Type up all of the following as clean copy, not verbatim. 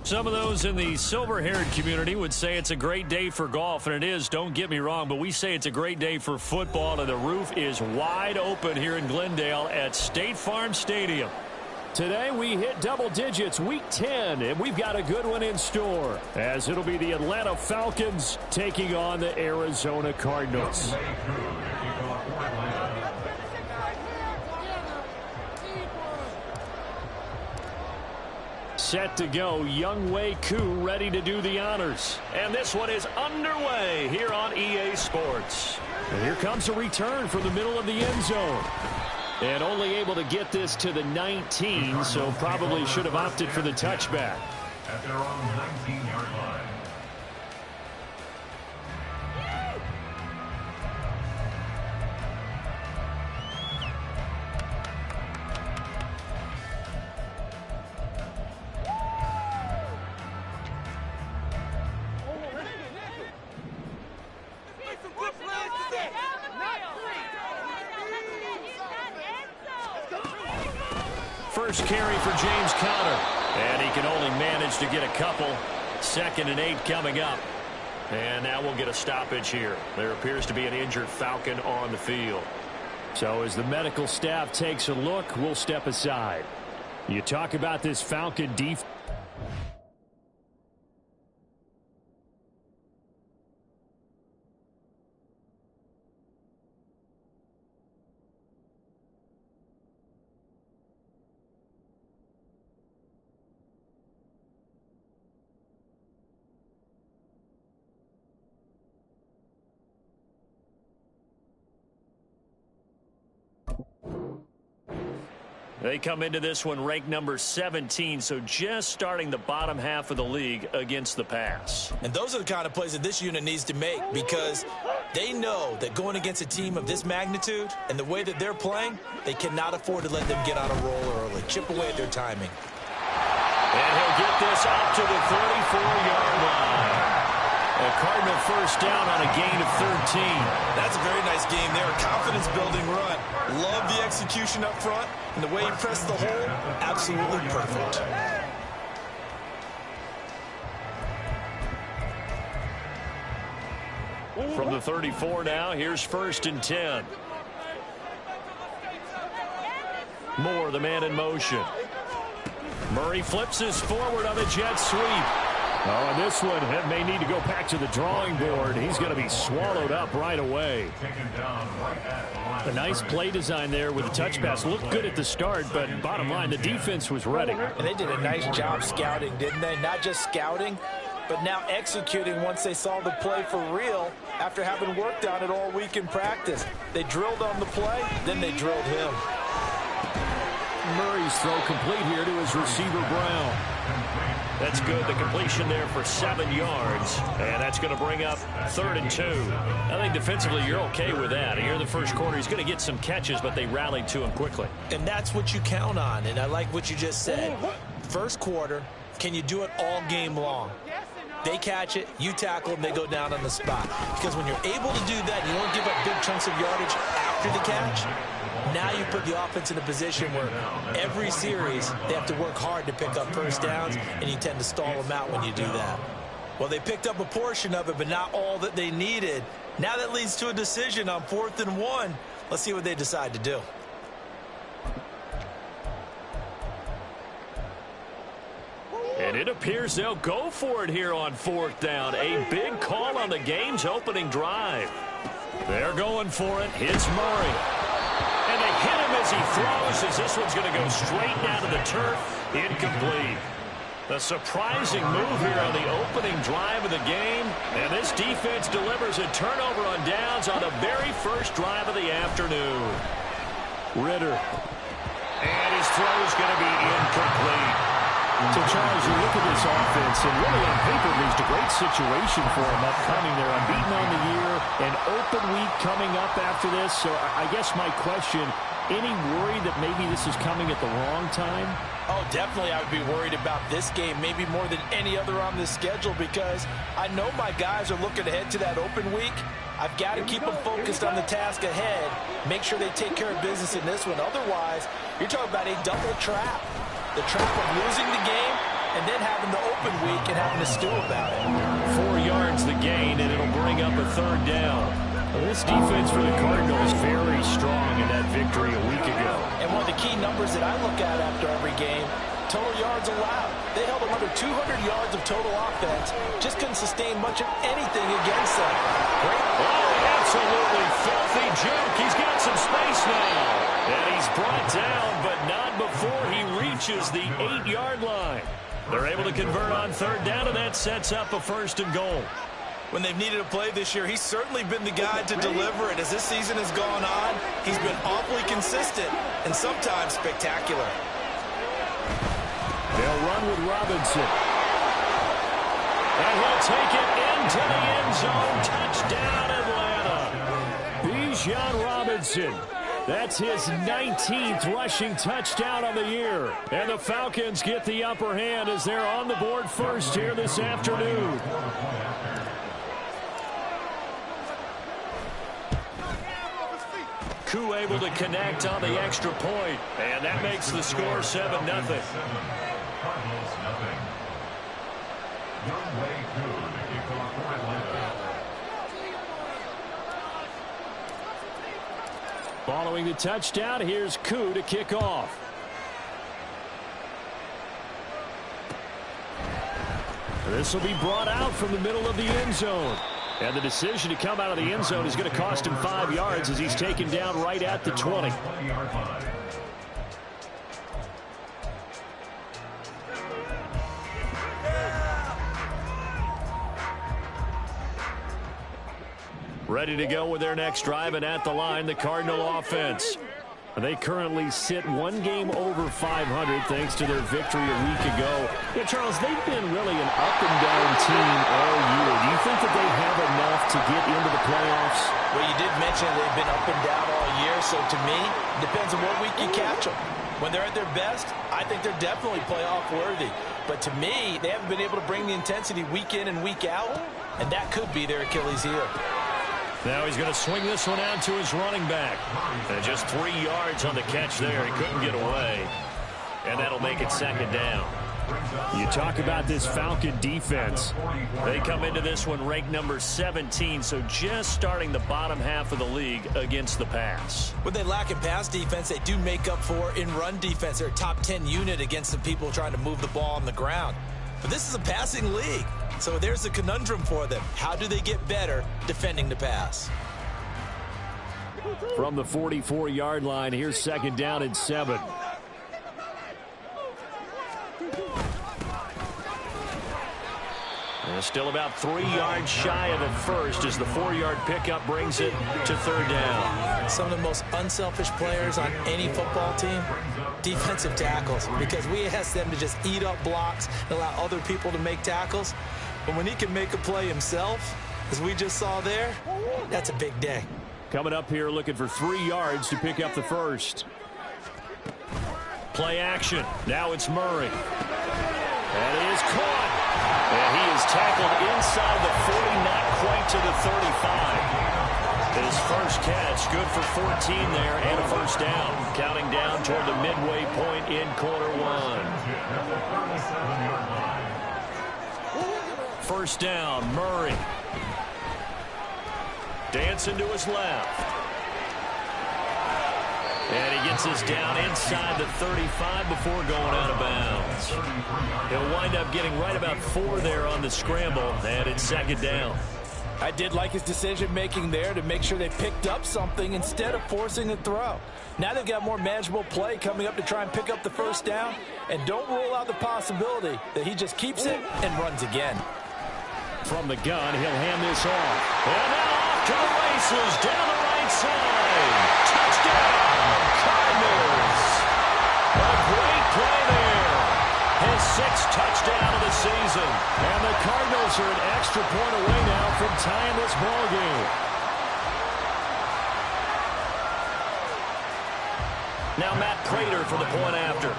Some of those in the silver-haired community would say it's a great day for golf, and it is, don't get me wrong, but we say it's a great day for football, and the roof is wide open here in Glendale at State Farm Stadium. Today we hit double digits, week 10, and we've got a good one in store, as it'll be the Atlanta Falcons taking on the Arizona Cardinals. Set to go, Younghoe Koo ready to do the honors. And this one is underway here on EA Sports. And here comes a return from the middle of the end zone. And only able to get this to the 19, so probably should have opted for the touchback. At their own 19-yard line. First carry for James Conner, and he can only manage to get a couple. 2nd and 8 coming up. And now we'll get a stoppage here. There appears to be an injured Falcon on the field. So as the medical staff takes a look, we'll step aside. You talk about this Falcon defense. They come into this one ranked number 17, so just starting the bottom half of the league against the pass. And those are the kind of plays that this unit needs to make, because they know that going against a team of this magnitude and the way that they're playing, they cannot afford to let them get on a roll early. Chip away at their timing. And he'll get this up to the 34-yard line. A Cardinal first down on a gain of 13. That's a very nice game there. Confidence-building run. Love the execution up front. And the way he pressed the hole, absolutely perfect. From the 34 now, here's 1st and 10. Moore, the man in motion. Murray flips this forward on a jet sweep. Oh, and this one may need to go back to the drawing board. He's going to be swallowed up right away. A nice play design there with the touch pass. Looked good at the start, but bottom line, the defense was ready. And they did a nice job scouting, didn't they? Not just scouting, but now executing once they saw the play for real after having worked on it all week in practice. They drilled on the play, then they drilled him. Murray's throw complete here to his receiver, Brown. That's good. The completion there for 7 yards. And that's going to bring up 3rd and 2. I think defensively you're okay with that. Here in the first quarter, he's going to get some catches, but they rallied to him quickly. And that's what you count on. And I like what you just said. First quarter, can you do it all game long? They catch it, you tackle them, they go down on the spot. Because when you're able to do that, you don't give up big chunks of yardage after the catch. Now you put the offense in a position where every series they have to work hard to pick up first downs, and you tend to stall them out when you do that. Well, they picked up a portion of it, but not all that they needed. Now that leads to a decision on 4th and 1. Let's see what they decide to do. And it appears they'll go for it here on 4th down. A big call on the game's opening drive. They're going for it. Hits Murray. And they hit him as he throws, as this one's going to go straight down to the turf. Incomplete. A surprising move here on the opening drive of the game. And this defense delivers a turnover on downs on the very first drive of the afternoon. Ritter. And his throw is going to be incomplete. So, Charles, you look at this offense, and really on paper, there's a great situation for them upcoming. They're unbeaten on the year, an open week coming up after this. So I guess my question, any worry that maybe this is coming at the wrong time? Oh, definitely I would be worried about this game, maybe more than any other on this schedule, because I know my guys are looking ahead to that open week. I've got to keep them focused on the task ahead, make sure they take care of business in this one. Otherwise, you're talking about a double trap. The trap of losing the game and then having the open week and having to stew about it. 4 yards the gain, and it'll bring up a third down. Well, this defense for the Cardinals very strong in that victory a week ago. And one of the key numbers that I look at after every game, total yards allowed. They held another 200 yards of total offense. Just couldn't sustain much of anything against them. Great. Oh, absolutely filthy juke. He's got some space now. And he's brought down, but not before he reaches the 8-yard line. They're able to convert on third down, and that sets up a first and goal. When they've needed a play this year, he's certainly been the guy to deliver it. As this season has gone on, he's been awfully consistent and sometimes spectacular. They'll run with Robinson. And he'll take it into the end zone. Touchdown, Atlanta. Bijan Robinson. That's his 19th rushing touchdown on the year. And the Falcons get the upper hand as they're on the board first here this afternoon. Koo able to connect on the extra point, and that makes the score 7-0. Cardinals, nothing. Young Wei Koo to kick off for Atlanta. Following the touchdown, here's Koo to kick off. This will be brought out from the middle of the end zone. And the decision to come out of the end zone is going to cost him 5 yards as he's taken down right at the 20. Ready to go with their next drive, and at the line, the Cardinal offense. They currently sit 1 game over 500 thanks to their victory a week ago. Yeah, Charles, they've been really an up-and-down team all year. Do you think that they have enough to get into the playoffs? Well, you did mention they've been up and down all year, so to me, it depends on what week you catch them. When they're at their best, I think they're definitely playoff-worthy. But to me, they haven't been able to bring the intensity week in and week out, and that could be their Achilles heel. Now he's going to swing this one out to his running back. And just 3 yards on the catch there. He couldn't get away. And that'll make it second down. You talk about this Falcon defense. They come into this one ranked number 17, so just starting the bottom half of the league against the pass. When they lack in pass defense, they do make up for in run defense. They're a top 10 unit against the people trying to move the ball on the ground. But this is a passing league. So there's a conundrum for them. How do they get better defending the pass? From the 44-yard line, here's second down and 7. And still about 3 yards shy of the first as the 4-yard pickup brings it to third down. Some of the most unselfish players on any football team, defensive tackles, because we ask them to just eat up blocks and allow other people to make tackles. But when he can make a play himself, as we just saw there, that's a big day. Coming up here looking for 3 yards to pick up the first. Play action. Now it's Murray. And he is caught. And he is tackled inside the 40, not quite to the 35. His first catch, good for 14 there and a first down. Counting down toward the midway point in quarter one. First down, Murray. Dancing to his left. And he gets us down inside the 35 before going out of bounds. He'll wind up getting right about 4 there on the scramble, and it's second down. I did like his decision-making there to make sure they picked up something instead of forcing a throw. Now they've got more manageable play coming up to try and pick up the first down, and don't rule out the possibility that he just keeps it and runs again. From the gun, he'll hand this off. And now off to the races, down the right side. Touchdown, Cardinals. A great play there. His 6th touchdown of the season. And the Cardinals are an extra point away now from tying this ball game. Now Matt Prater for the point after.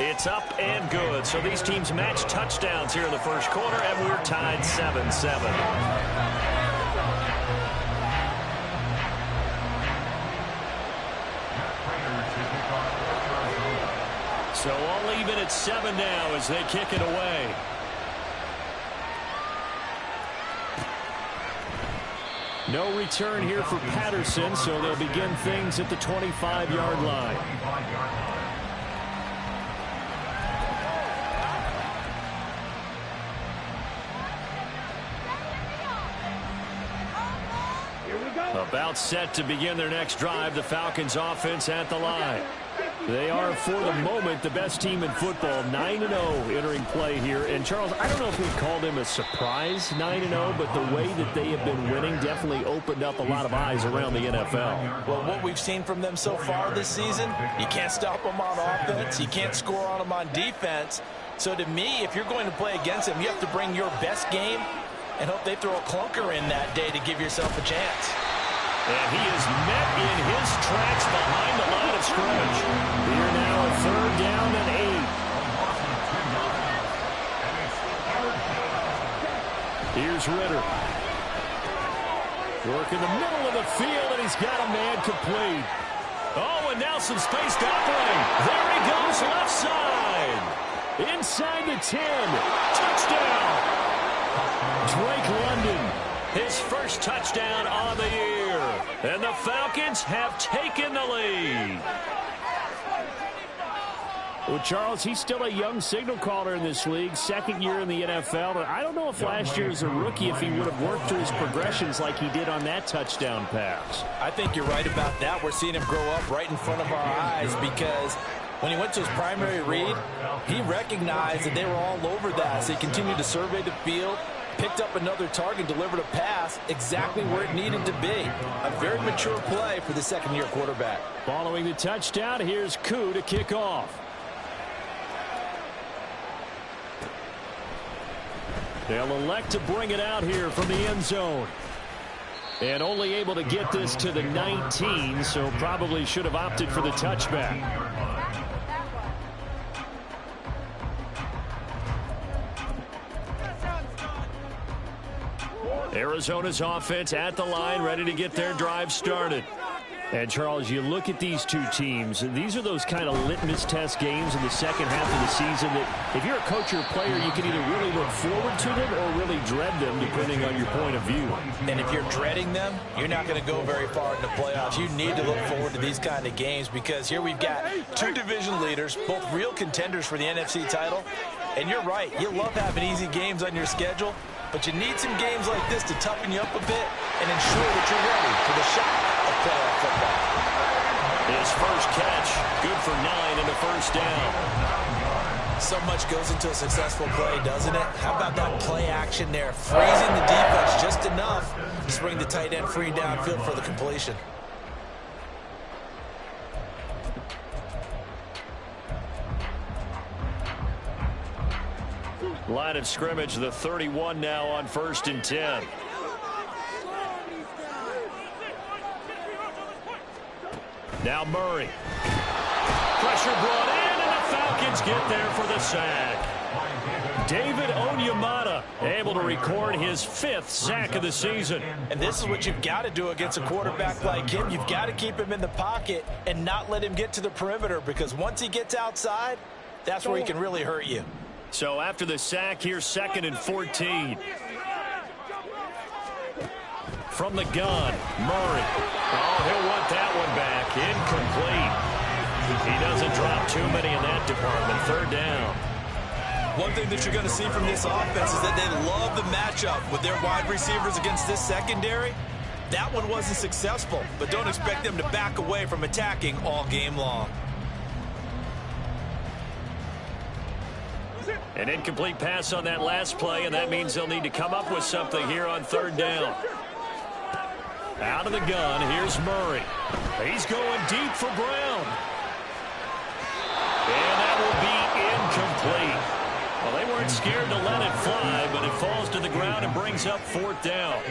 It's up and good. So these teams match touchdowns here in the first quarter, and we're tied 7-7. So all even at 7 now as they kick it away. No return here for Patterson, so they'll begin things at the 25-yard line. About set to begin their next drive, the Falcons offense at the line. They are, for the moment, the best team in football, 9-0 entering play here. And, Charles, I don't know if we'd call them a surprise 9-0, but the way that they have been winning definitely opened up a lot of eyes around the NFL. Well, what we've seen from them so far this season, you can't stop them on offense. You can't score on them on defense. So, to me, if you're going to play against them, you have to bring your best game and hope they throw a clunker in that day to give yourself a chance. And he is met in his tracks behind the line of scrimmage. Here now a 3rd down and 8. Here's Ritter. Work in the middle of the field, and he's got a man complete. Oh, and now some space to operate. There he goes, left side. Inside the 10. Touchdown. Drake London, his first touchdown on the year. And the Falcons have taken the lead. Well, Charles, he's still a young signal caller in this league, 2nd year in the NFL. But I don't know if last year as a rookie, if he would have worked through his progressions like he did on that touchdown pass. I think you're right about that. We're seeing him grow up right in front of our eyes because when he went to his primary read, he recognized that they were all over that. So he continued to survey the field, picked up another target, delivered a pass exactly where it needed to be. A very mature play for the 2nd-year quarterback. Following the touchdown, here's Koo to kick off. They'll elect to bring it out here from the end zone. And only able to get this to the 19, so probably should have opted for the touchback. Arizona's offense at the line, ready to get their drive started. And, Charles, you look at these two teams, and these are those kind of litmus test games in the second half of the season that if you're a coach or a player, you can either really look forward to them or really dread them, depending on your point of view. And if you're dreading them, you're not going to go very far in the playoffs. You need to look forward to these kind of games because here we've got 2 division leaders, both real contenders for the NFC title. And you're right, you love having easy games on your schedule, but you need some games like this to toughen you up a bit and ensure that you're ready for the shot of playoff football. His first catch, good for 9 and a first down. So much goes into a successful play, doesn't it? How about that play action there? Freezing the defense just enough to bring the tight end free downfield for the completion. Line of scrimmage, the 31 now on 1st and 10. Now Murray. Pressure brought in, and the Falcons get there for the sack. David Onyemata able to record his 5th sack of the season. And this is what you've got to do against a quarterback like him. You've got to keep him in the pocket and not let him get to the perimeter because once he gets outside, that's where he can really hurt you. So after the sack, here's 2nd and 14. From the gun, Murray. Oh, he'll want that one back. Incomplete. He doesn't drop too many in that department. 3rd down. One thing that you're going to see from this offense is that they love the matchup with their wide receivers against this secondary. That one wasn't successful, but don't expect them to back away from attacking all game long. An incomplete pass on that last play, and that means they'll need to come up with something here on 3rd down. Out of the gun, here's Murray. He's going deep for Brown. And that will be incomplete. Well, they weren't scared to let it fly, but it falls to the ground and brings up 4th down.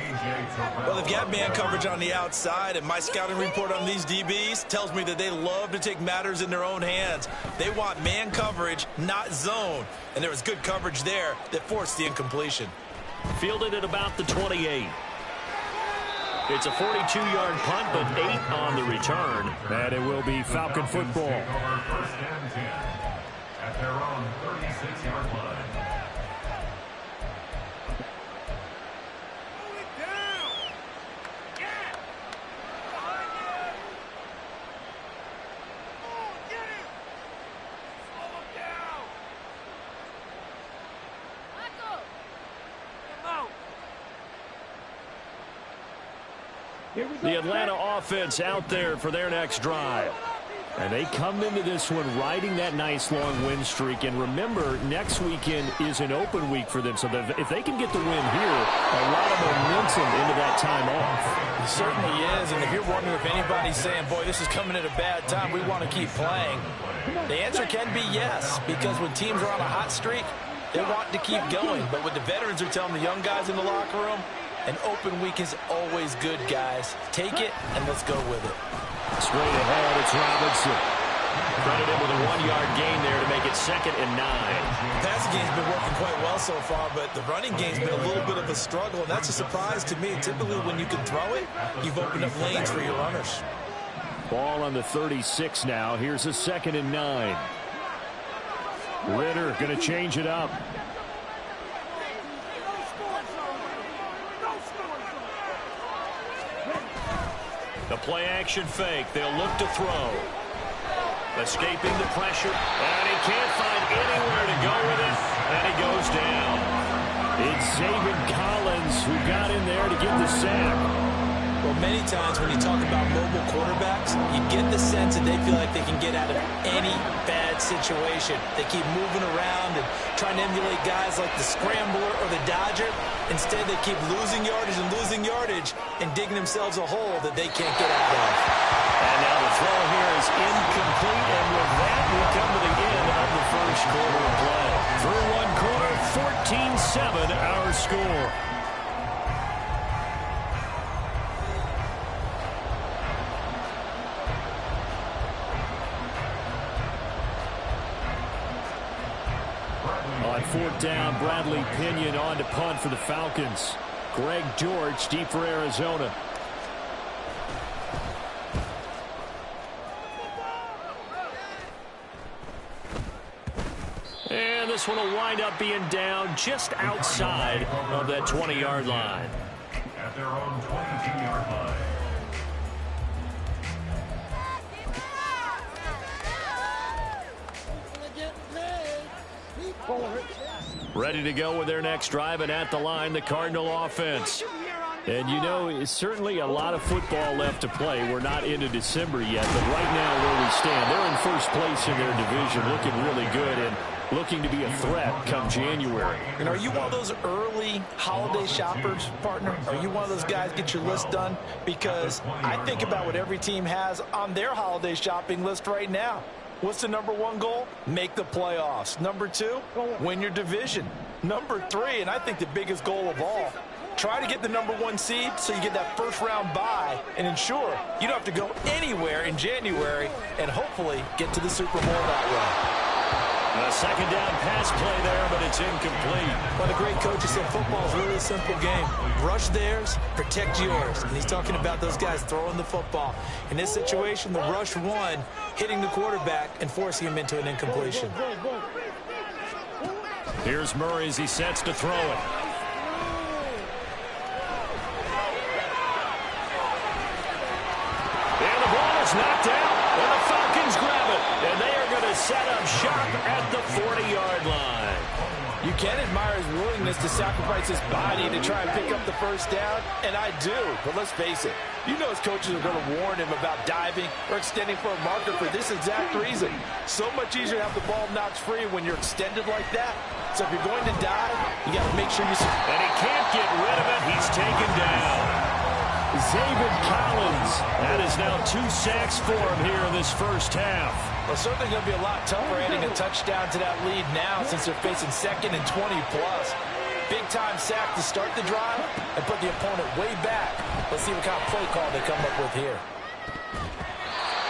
Well, they've got man coverage on the outside, and my scouting report on these DBs tells me that they love to take matters in their own hands. They want man coverage, not zone. And there was good coverage there that forced the incompletion. Fielded at about the 28. It's a 42-yard punt, but 8 on the return. And it will be Falcon football. at their own 36-yard line. The Atlanta offense out there for their next drive. And they come into this one riding that nice long win streak. And remember, next weekend is an open week for them. So if they can get the win here, a lot of momentum into that time off. It certainly is. And if you're wondering if anybody's saying, boy, this is coming at a bad time, we want to keep playing, the answer can be yes. Because when teams are on a hot streak, they want to keep going. But what the veterans are telling the young guys in the locker room, an open week is always good, guys. Take it, and let's go with it. Straight ahead, it's Robinson. Credit him with a 1-yard gain there to make it 2nd and 9. The passing game's been working quite well so far, but the running game's been a little bit of a struggle, and that's a surprise to me. Typically, when you can throw it, you've opened up lanes for your runners. Ball on the 36 now. Here's a 2nd and 9. Ritter going to change it up. The play-action fake. They'll look to throw. Escaping the pressure. And he can't find anywhere to go with it. And he goes down. It's Zaven Collins who got in there to get the sack. Well, many times when you talk about mobile quarterbacks, you get the sense that they feel like they can get out of any bad situation. They keep moving around and trying to emulate guys like the Scrambler or the Dodger. Instead, they keep losing yardage and digging themselves a hole that they can't get out of. And now the throw here is incomplete. And with that, we come to the end of the first quarter of play. Through one quarter, 14-7 our score. On 4th down, Bradley Pinion on to punt for the Falcons. Greg George deep for Arizona. And this one will wind up being down just outside of that 20-yard line. At their own 22-yard line. Ready to go with their next drive, and at the line, the Cardinal offense. And you know, it's certainly a lot of football left to play. We're not into December yet, but right now where we stand, they're in first place in their division, looking really good and looking to be a threat come January. And are you one of those early holiday shoppers, partner? Are you one of those guys get your list done? Because I think about what every team has on their holiday shopping list right now. What's the number one goal? Make the playoffs. Number 2, win your division. Number 3, and I think the biggest goal of all, try to get the number 1 seed so you get that first-round bye and ensure you don't have to go anywhere in January and hopefully get to the Super Bowl that way. A 2nd down pass play there, but it's incomplete. Well, the great coach said football is really a simple game. Rush theirs, protect yours. And he's talking about those guys throwing the football. In this situation, the rush won, hitting the quarterback and forcing him into an incompletion. Here's Murray as he sets to throw it. And the ball is knocked out, and the Falcons grab it. And they are going to set up shop at the 40-yard line. You can admire his willingness to sacrifice his body to try and pick up the first down, and I do. But let's face it, you know his coaches are going to warn him about diving or extending for a marker for this exact reason. So much easier to have the ball knocked free when you're extended like that. So if you're going to dive, you got to make sure you... And he can't get rid of it. He's taken down. Zaven Collins. That is now 2 sacks for him here in this first half. Well, certainly going to be a lot tougher adding a touchdown to that lead now since they're facing 2nd and 20+. Big-time sack to start the drive and put the opponent way back. Let's see what kind of play call they come up with here.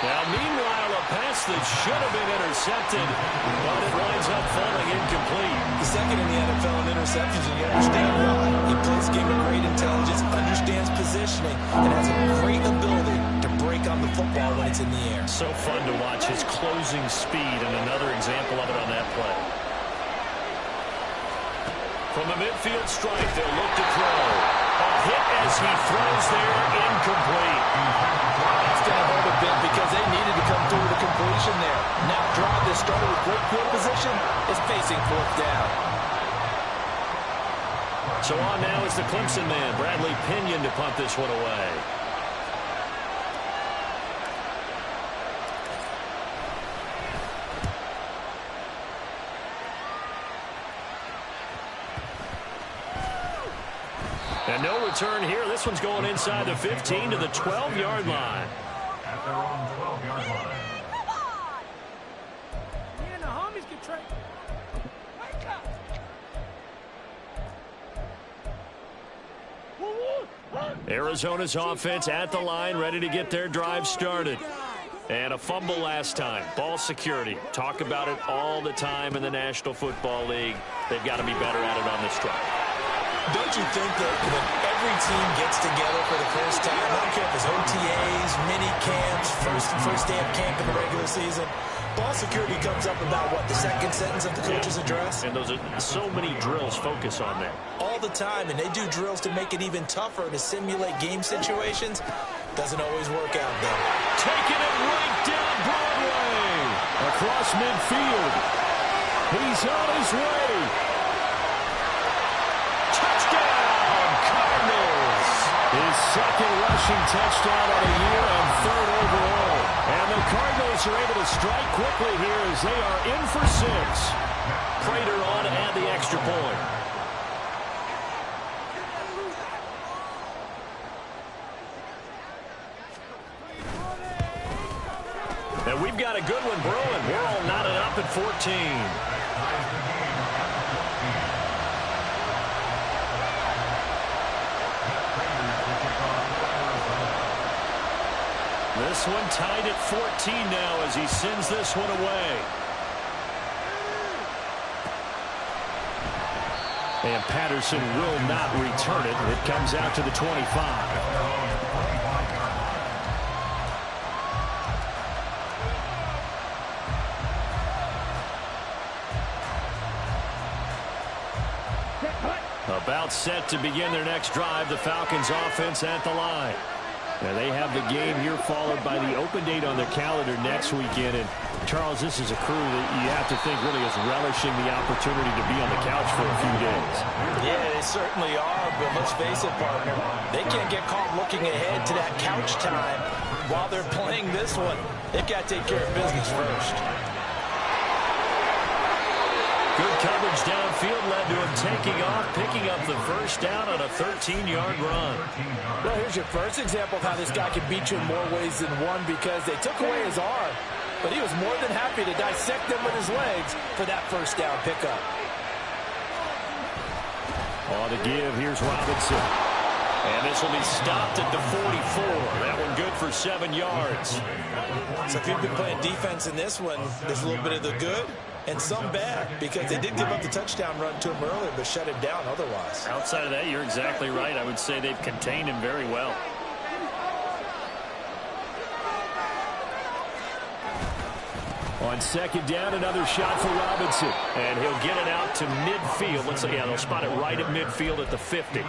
Now, meanwhile, a pass that should have been intercepted, but it winds up falling incomplete. The 2nd in the NFL in interceptions, and you understand why. He plays a game of great intelligence, understands positioning, and has a great ability to break take on the football when it's in the air. So fun to watch his closing speed, and another example of it on that play. From the midfield strike, they'll look to throw. A hit as he throws there, incomplete. That's going to hurt a bit because they needed to come through with a completion there. Now drive that started with great field position is facing fourth down. So on now is the Clemson man, Bradley Pinion, to punt this one away. And no return here. This one's going inside the 15 to the 12-yard line. At their own 12-yard line. Me and the homies can trade. Wake up! Arizona's offense at the line, ready to get their drive started. And a fumble last time. Ball security. Talk about it all the time in the National Football League. They've got to be better at it on this drive. Don't you think that when every team gets together for the first time, I don't care if it's OTAs, mini camps, first day of camp in the regular season, ball security comes up about, what, the second sentence of the coach's address? And those are so many drills focus on that. All the time, and they do drills to make it even tougher to simulate game situations. Doesn't always work out, though. Taking it right down Broadway. Across midfield. He's on his way. Touchdown, Cardinals. His second rushing touchdown on the year and third overall. And the Cardinals are able to strike quickly here as they are in for 6. Prater on to add the extra point. And we've got a good one brewing. We're all knotted up at 14. This one tied at 14 now as he sends this one away. And Patterson will not return it. It comes out to the 25. About set to begin their next drive, the Falcons offense at the line. Now they have the game here followed by the open date on their calendar next weekend. And Charles, this is a crew that you have to think really is relishing the opportunity to be on the couch for a few days. Yeah, they certainly are, but let's face it, partner. They can't get caught looking ahead to that couch time while they're playing this one. They've got to take care of business first. Good coverage downfield led to him taking off, picking up the first down on a 13-yard run. Well, here's your first example of how this guy can beat you in more ways than one, because they took away his arm, but he was more than happy to dissect them with his legs for that first down pickup. On the give, here's Robinson. And this will be stopped at the 44. That one good for 7 yards. So if you've been playing defense in this one, there's a little bit of the good and some bad, because they did give up the touchdown run to him earlier, but shut him down otherwise. Outside of that, you're exactly right. I would say they've contained him very well. On second down, another shot for Robinson. And he'll get it out to midfield. Let's say, yeah, they'll spot it right at midfield at the 50.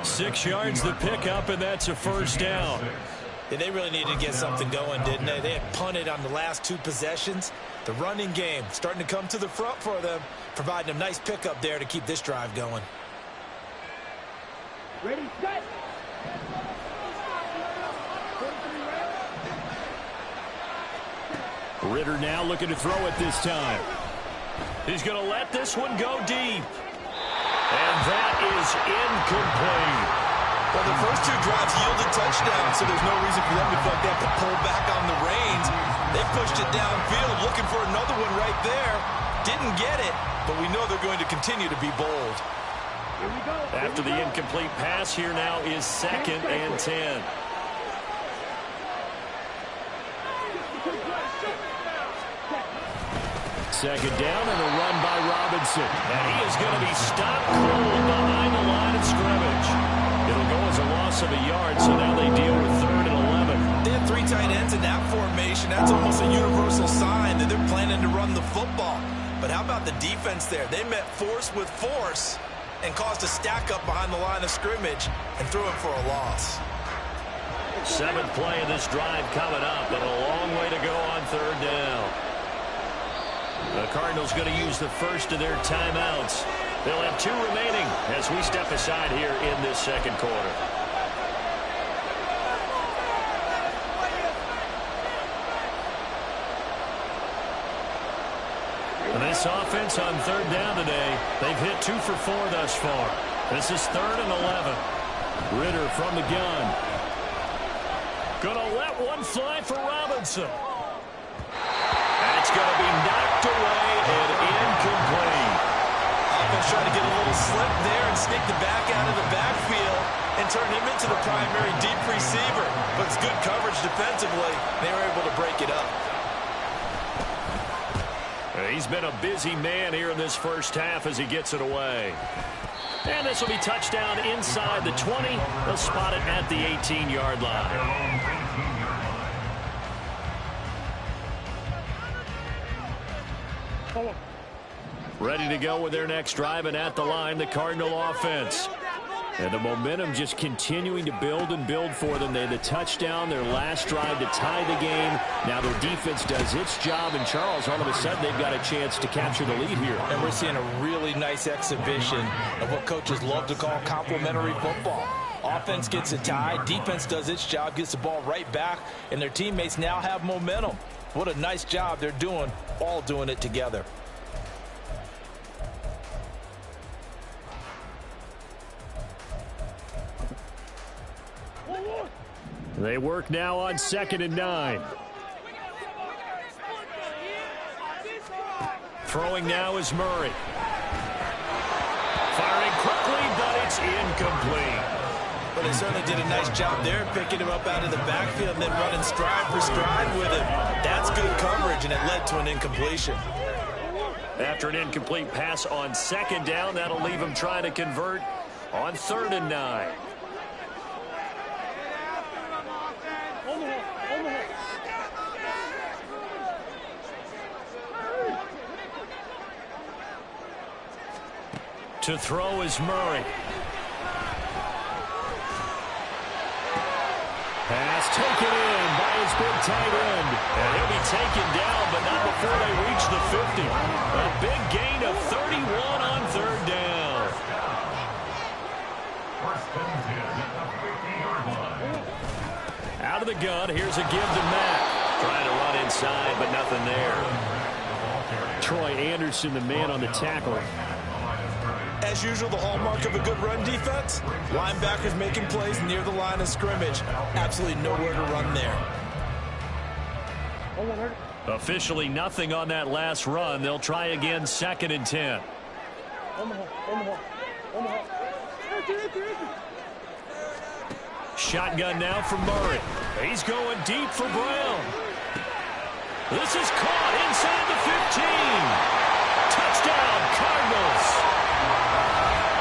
6 yards the pickup, and that's a first down. Yeah, they really needed to get something going, didn't they? They had punted on the last 2 possessions. The running game starting to come to the front for them, providing a nice pickup there to keep this drive going. Ready, set. Ritter now looking to throw it this time. He's going to let this one go deep. And that is incomplete. Well, the first 2 drives yielded touchdowns, so there's no reason for them to feel like they have to pull back on the reins. They pushed it downfield, looking for another one right there. Didn't get it, but we know they're going to continue to be bold. After the incomplete pass, here now is 2nd and 10. Second down and a run by Robinson. And he is going to be stopped cold behind the line of scrimmage. It'll go as a loss of a yard, so now they deal with 3rd and 11. They had 3 tight defense in that formation, that's almost a universal sign that they're planning to run the football. But how about the defense there? They met force with force and caused a stack up behind the line of scrimmage and threw it for a loss. 7th play of this drive coming up, and a long way to go on 3rd down. The Cardinals going to use the first of their timeouts. They'll have 2 remaining as we step aside here in this 2nd quarter. This offense on 3rd down today, they've hit 2 for 4 thus far. This is 3rd and 11. Ritter from the gun. Gonna let one fly for Robinson. That's gonna be knocked away and incomplete. Offense trying to get a little slip there and sneak the back out of the backfield and turn him into the primary deep receiver. But it's good coverage defensively. They were able to break it up. He's been a busy man here in this first half as he gets it away. And this will be touchdown inside the 20. They'll spot it at the 18-yard line. Ready to go with their next drive, and at the line, the Cardinal offense. And the momentum just continuing to build and build for them. They had the touchdown, their last drive to tie the game. Now their defense does its job, and Charles, all of a sudden, they've got a chance to capture the lead here. And we're seeing a really nice exhibition of what coaches love to call complementary football. Offense gets a tie, defense does its job, gets the ball right back, and their teammates now have momentum. What a nice job they're doing, all doing it together. They work now on 2nd and 9. Throwing now is Murray. Firing quickly, but it's incomplete. But they certainly did a nice job there, picking him up out of the backfield and then running stride for stride with him. That's good coverage, and it led to an incompletion. After an incomplete pass on 2nd down, that'll leave him trying to convert on 3rd and 9. To throw is Murray. Pass taken in by his big tight end. And he'll be taken down, but not before they reach the 50. A big gain of 31 on 3rd down. Out of the gun, here's a give to Matt. Trying to run inside, but nothing there. Troy Anderson, the man on the tackle. As usual, the hallmark of a good run defense, linebackers making plays near the line of scrimmage. Absolutely nowhere to run there. Officially nothing on that last run. They'll try again 2nd and 10. Shotgun now from Murray. He's going deep for Brown. This is caught inside the 15. Touchdown, Cardinals.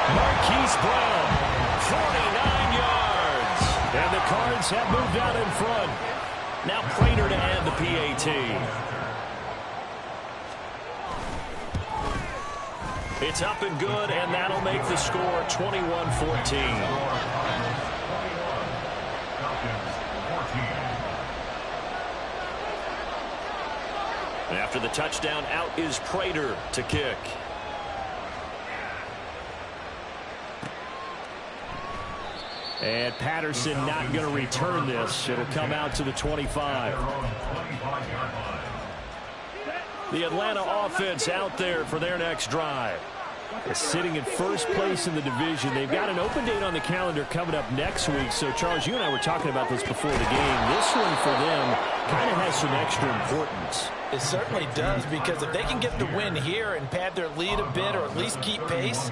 Marquise Brown, 49 yards. And the Cards have moved out in front. Now Prater to add the PAT. It's up and good, and that'll make the score 21-14. After the touchdown, out is Prater to kick. And Patterson not going to return this. It'll come out to the 25. The Atlanta offense out there for their next drive. They're sitting in first place in the division. They've got an open date on the calendar coming up next week. So, Charles, you and I were talking about this before the game. This one for them kind of has some extra importance. It certainly does, because if they can get the win here and pad their lead a bit or at least keep pace,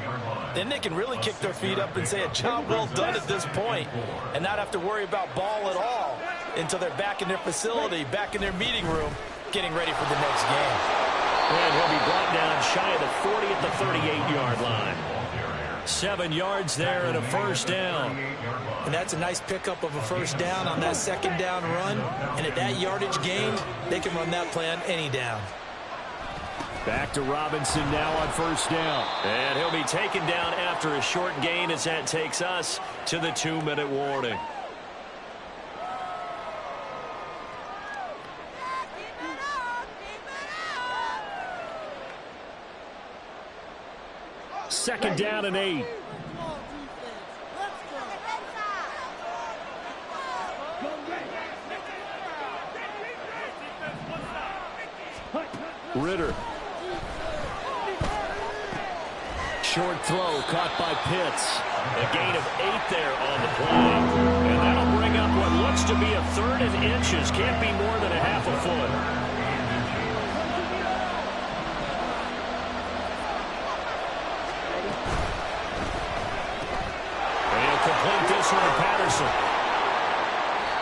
then they can really kick their feet up and say a job well done at this point and not have to worry about ball at all until they're back in their facility, back in their meeting room, getting ready for the next game. And he'll be brought down shy of the 40 at the 38-yard line. 7 yards there and a first down. And that's a nice pickup of a first down on that second down run. And at that yardage gained, they can run that play on any down. Back to Robinson now on first down. And he'll be taken down after a short gain as that takes us to the 2-minute warning. Second down and 8. Ritter. Short throw caught by Pitts. A gain of 8 there on the play. And that'll bring up what looks to be a 3rd and inches. Can't be more than a half a foot. And he'll complete this one to Patterson.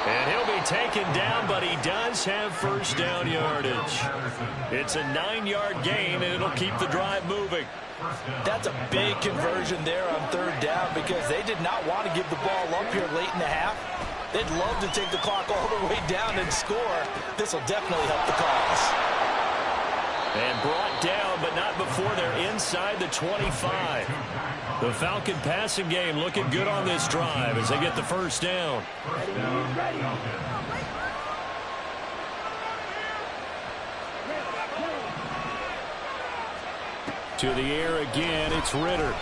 And he'll be taken down, but he does have first down yardage. It's a 9-yard gain, and it'll keep the drive moving. That's a big conversion there on 3rd down because they did not want to give the ball up here late in the half. They'd love to take the clock all the way down and score. This will definitely help the cause. And brought down, but not before they're inside the 25. The Falcon passing game looking good on this drive as they get the first down. To the air again, it's Ritter. And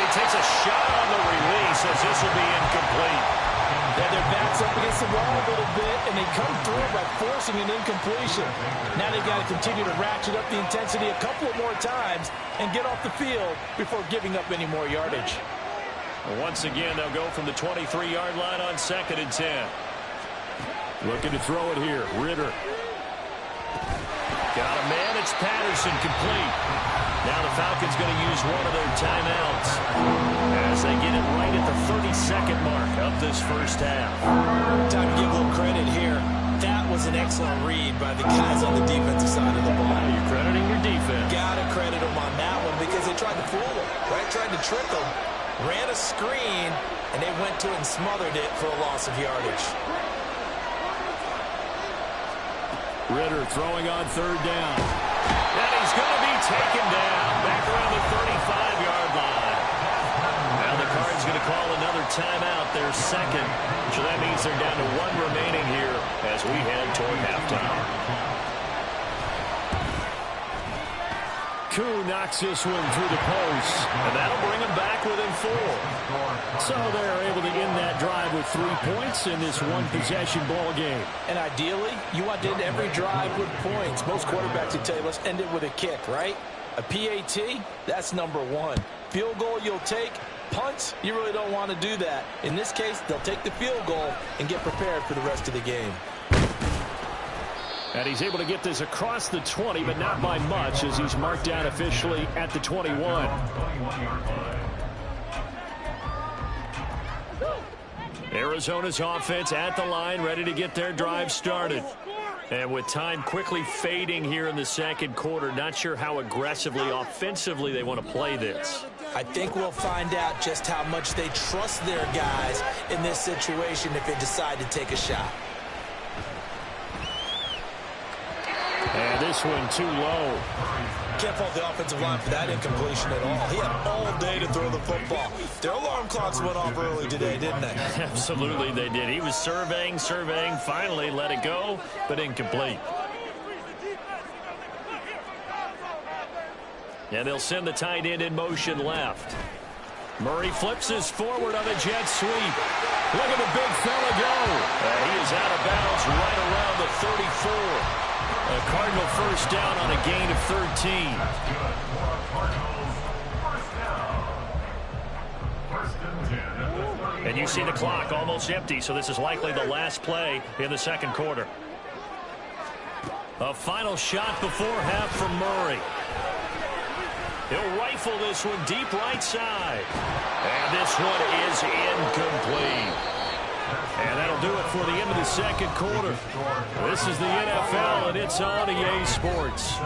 he takes a shot on the release as this will be incomplete. Yeah, their backs up against the wall a little bit, and they come through by forcing an incompletion. Now they've got to continue to ratchet up the intensity a couple of more times and get off the field before giving up any more yardage. Well, once again, they'll go from the 23-yard line on 2nd and 10. Looking to throw it here, Ritter. Got a man, it's Patterson, complete. Now the Falcons going to use one of their timeouts as they get it right at the 32nd mark of this first half. Time to give a little credit here. That was an excellent read by the guys on the defensive side of the ball. You're crediting your defense. Gotta credit them on that one because they tried to fool them, right? Tried to trick them, ran a screen, and they went to it and smothered it for a loss of yardage. Ritter throwing on 3rd down. And he's going to be taken down back around the 35-yard line. Now the Cards going to call another timeout, their 2nd. So that means they're down to 1 remaining here as we head toward halftime. Koo knocks this one through the post. And that'll bring them back within 4. So they're able to end that drive with 3 points in this one-possession ball game. And ideally, you want to end every drive with points. Most quarterbacks would tell you, let's end it with a kick, right? A PAT, that's number 1. Field goal you'll take. Punts, you really don't want to do that. In this case, they'll take the field goal and get prepared for the rest of the game. And he's able to get this across the 20, but not by much as he's marked down officially at the 21. Arizona's offense at the line, ready to get their drive started. And with time quickly fading here in the 2nd quarter, not sure how aggressively, offensively they want to play this. I think we'll find out just how much they trust their guys in this situation if they decide to take a shot. And this one too low. Can't fault the offensive line for that incompletion at all. He had all day to throw the football. Their alarm clocks went off early today, didn't they? Absolutely they did. He was surveying, finally let it go, but incomplete. And they'll send the tight end in motion left. Murray flips this forward on a jet sweep. Look at the big fella go. He is out of bounds right around the 34. A Cardinal first down on a gain of 13. And you see the clock almost empty, so this is likely the last play in the 2nd quarter. A final shot before half from Murray. He'll rifle this one deep right side. And this one is incomplete. And that'll do it for the end of the 2nd quarter. This is the NFL, and it's on EA Sports.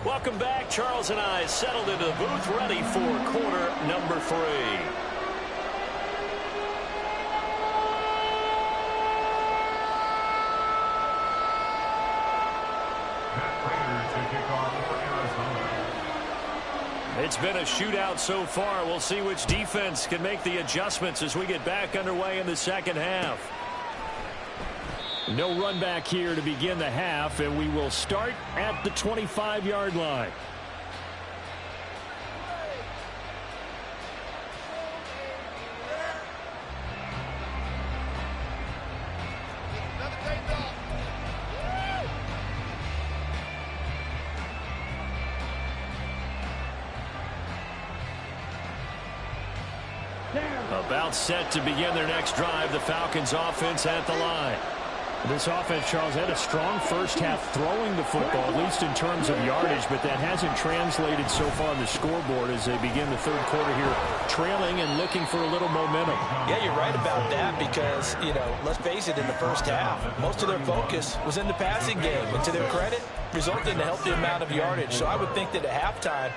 Welcome back. Charles and I settled into the booth, ready for quarter number 3. It's been a shootout so far. We'll see which defense can make the adjustments as we get back underway in the second half. No run back here to begin the half, and we will start at the 25-yard line. About set to begin their next drive. The Falcons offense at the line. This offense, Charles, had a strong first half throwing the football, at least in terms of yardage, but that hasn't translated so far on the scoreboard as they begin the third quarter here, trailing and looking for a little momentum. Yeah, you're right about that because, let's face it, in the first half, most of their focus was in the passing game, and to their credit, resulted in a healthy amount of yardage. So I would think that at halftime,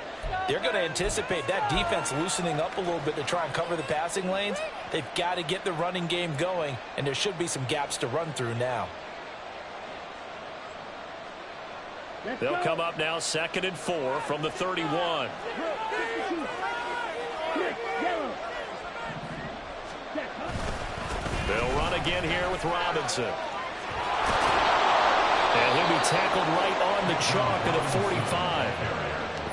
they're going to anticipate that defense loosening up a little bit to try and cover the passing lanes. They've got to get the running game going, and there should be some gaps to run through now. They'll come up now 2nd and 4 from the 31. They'll run again here with Robinson. And he'll be tackled right on the chalk at the 45.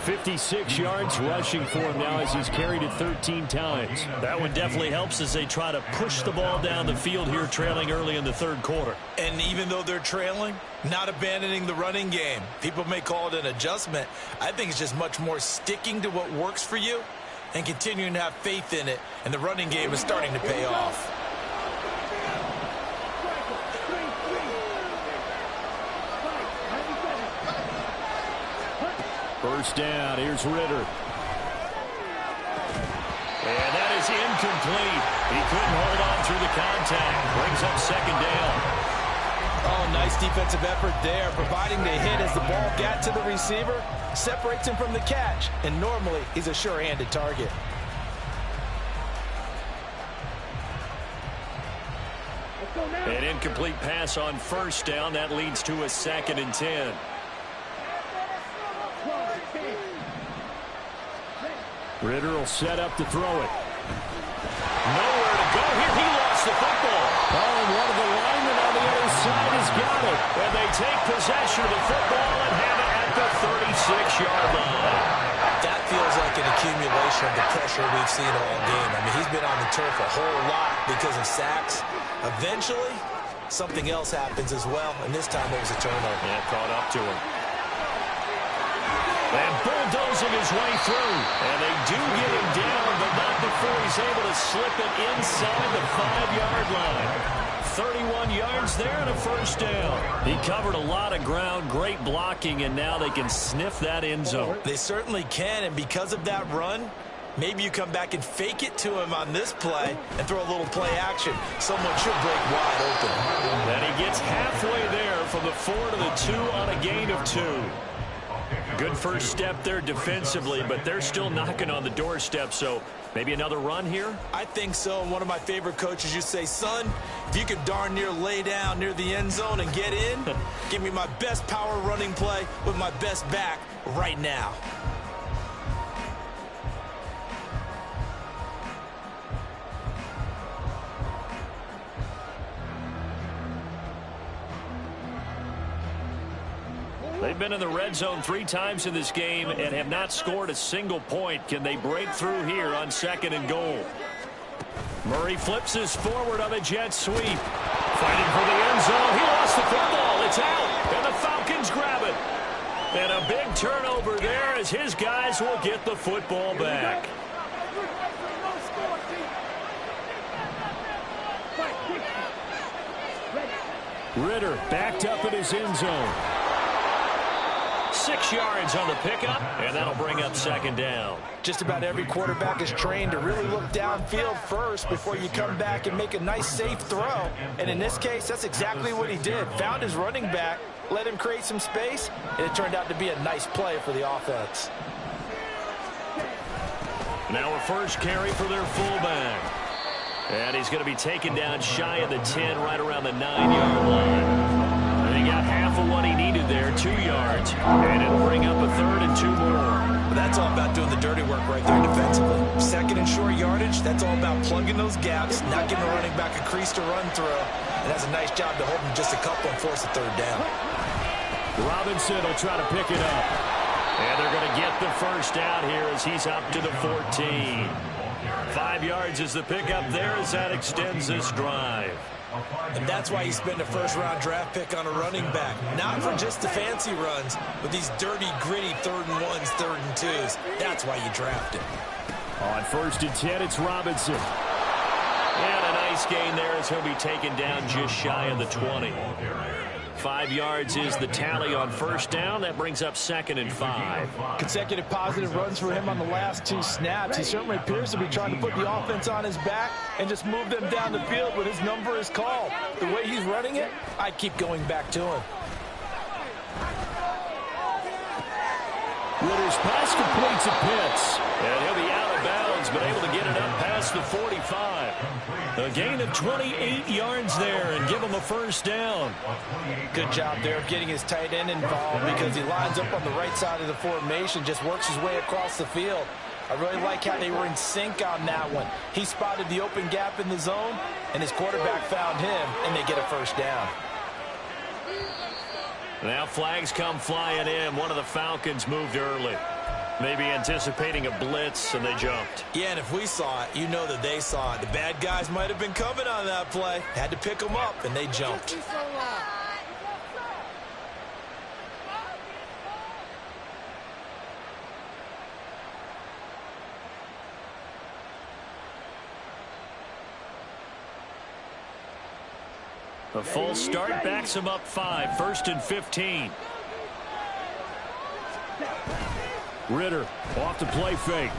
56 yards rushing for him now as he's carried it 13 times. That one definitely helps as they try to push the ball down the field here, trailing early in the third quarter. And even though they're trailing, not abandoning the running game. People may call it an adjustment. I think it's just much more sticking to what works for you and continuing to have faith in it. And the running game is starting to pay off. First down, here's Ritter. And that is incomplete. He couldn't hold on through the contact. Brings up 2nd down. Oh, nice defensive effort there, providing the hit as the ball got to the receiver, separates him from the catch, and normally he's a sure-handed target. An incomplete pass on first down. That leads to a 2nd and 10. Ritter will set up to throw it. Nowhere to go here. He lost the football. Oh, and one of the linemen on the other side has got it. And they take possession of the football and have it at the 36-yard line. That feels like an accumulation of the pressure we've seen all game. I mean, he's been on the turf a whole lot because of sacks. Eventually, something else happens as well, and this time it was a turnover. Yeah, caught up to him. And bulldozing his way through. And they do get him down, but not before he's able to slip it inside the 5-yard line. 31 yards there and a first down. He covered a lot of ground, great blocking, and now they can sniff that end zone. They certainly can, and because of that run, maybe you come back and fake it to him on this play and throw a little play action. Someone should break wide open. And he gets halfway there from the 4 to the 2 on a gain of 2. Good first step there defensively, but they're still knocking on the doorstep, so maybe another run here? I think so. And one of my favorite coaches used to say, son, if you can darn near lay down near the end zone and get in, give me my best power running play with my best back right now. They've been in the red zone 3 times in this game and have not scored a single point. Can they break through here on 2nd and goal? Murray flips his forward on a jet sweep. Fighting for the end zone. He lost the football. It's out. And the Falcons grab it. And a big turnover there as his guys will get the football back. Ritter backed up in his end zone. 6 yards on the pickup, and that'll bring up 2nd down. Just about every quarterback is trained to really look downfield first before you come back and make a nice, safe throw. And in this case, that's exactly what he did. Found his running back, let him create some space, and it turned out to be a nice play for the offense. Now a first carry for their fullback. And he's going to be taken down shy of the 10, right around the 9-yard line. And he got half of what he needed there, 2 yards. And it'll bring up a 3rd and 2 more. But that's all about doing the dirty work right there defensively. 2nd and short yardage, that's all about plugging those gaps, not giving the running back a crease to run through. And that's a nice job to hold him just a couple and force a 3rd down. Robinson will try to pick it up. And they're going to get the first down here as he's up to the 14. 5 yards is the pickup there as that extends this drive. And that's why you spend a first-round draft pick on a running back. Not for just the fancy runs, but these dirty, gritty 3rd and 1s, 3rd and 2s. That's why you draft him. On 1st and 10, it's Robinson. And a nice gain there as he'll be taken down just shy of the 20. 5 yards is the tally on first down. That brings up 2nd and 5. Consecutive positive runs for him on the last 2 snaps. He certainly appears to be trying to put the offense on his back and just move them down the field when his number is called. The way he's running it, I keep going back to him. Ritter's pass completes at Pitts. And he'll be out of bounds, but able to get it up past the 45. A gain of 28 yards there and give him a first down. Good job there of getting his tight end involved because he lines up on the right side of the formation, just works his way across the field. I really like how they were in sync on that one. He spotted the open gap in the zone, and his quarterback found him, and they get a first down. Now flags come flying in. One of the Falcons moved early. Maybe anticipating a blitz, and they jumped. Yeah, and if we saw it, you know that they saw it. The bad guys might have been coming on that play. Had to pick them up, and they jumped. A full start backs him up 5. 1st and 15. Ritter off the play fake.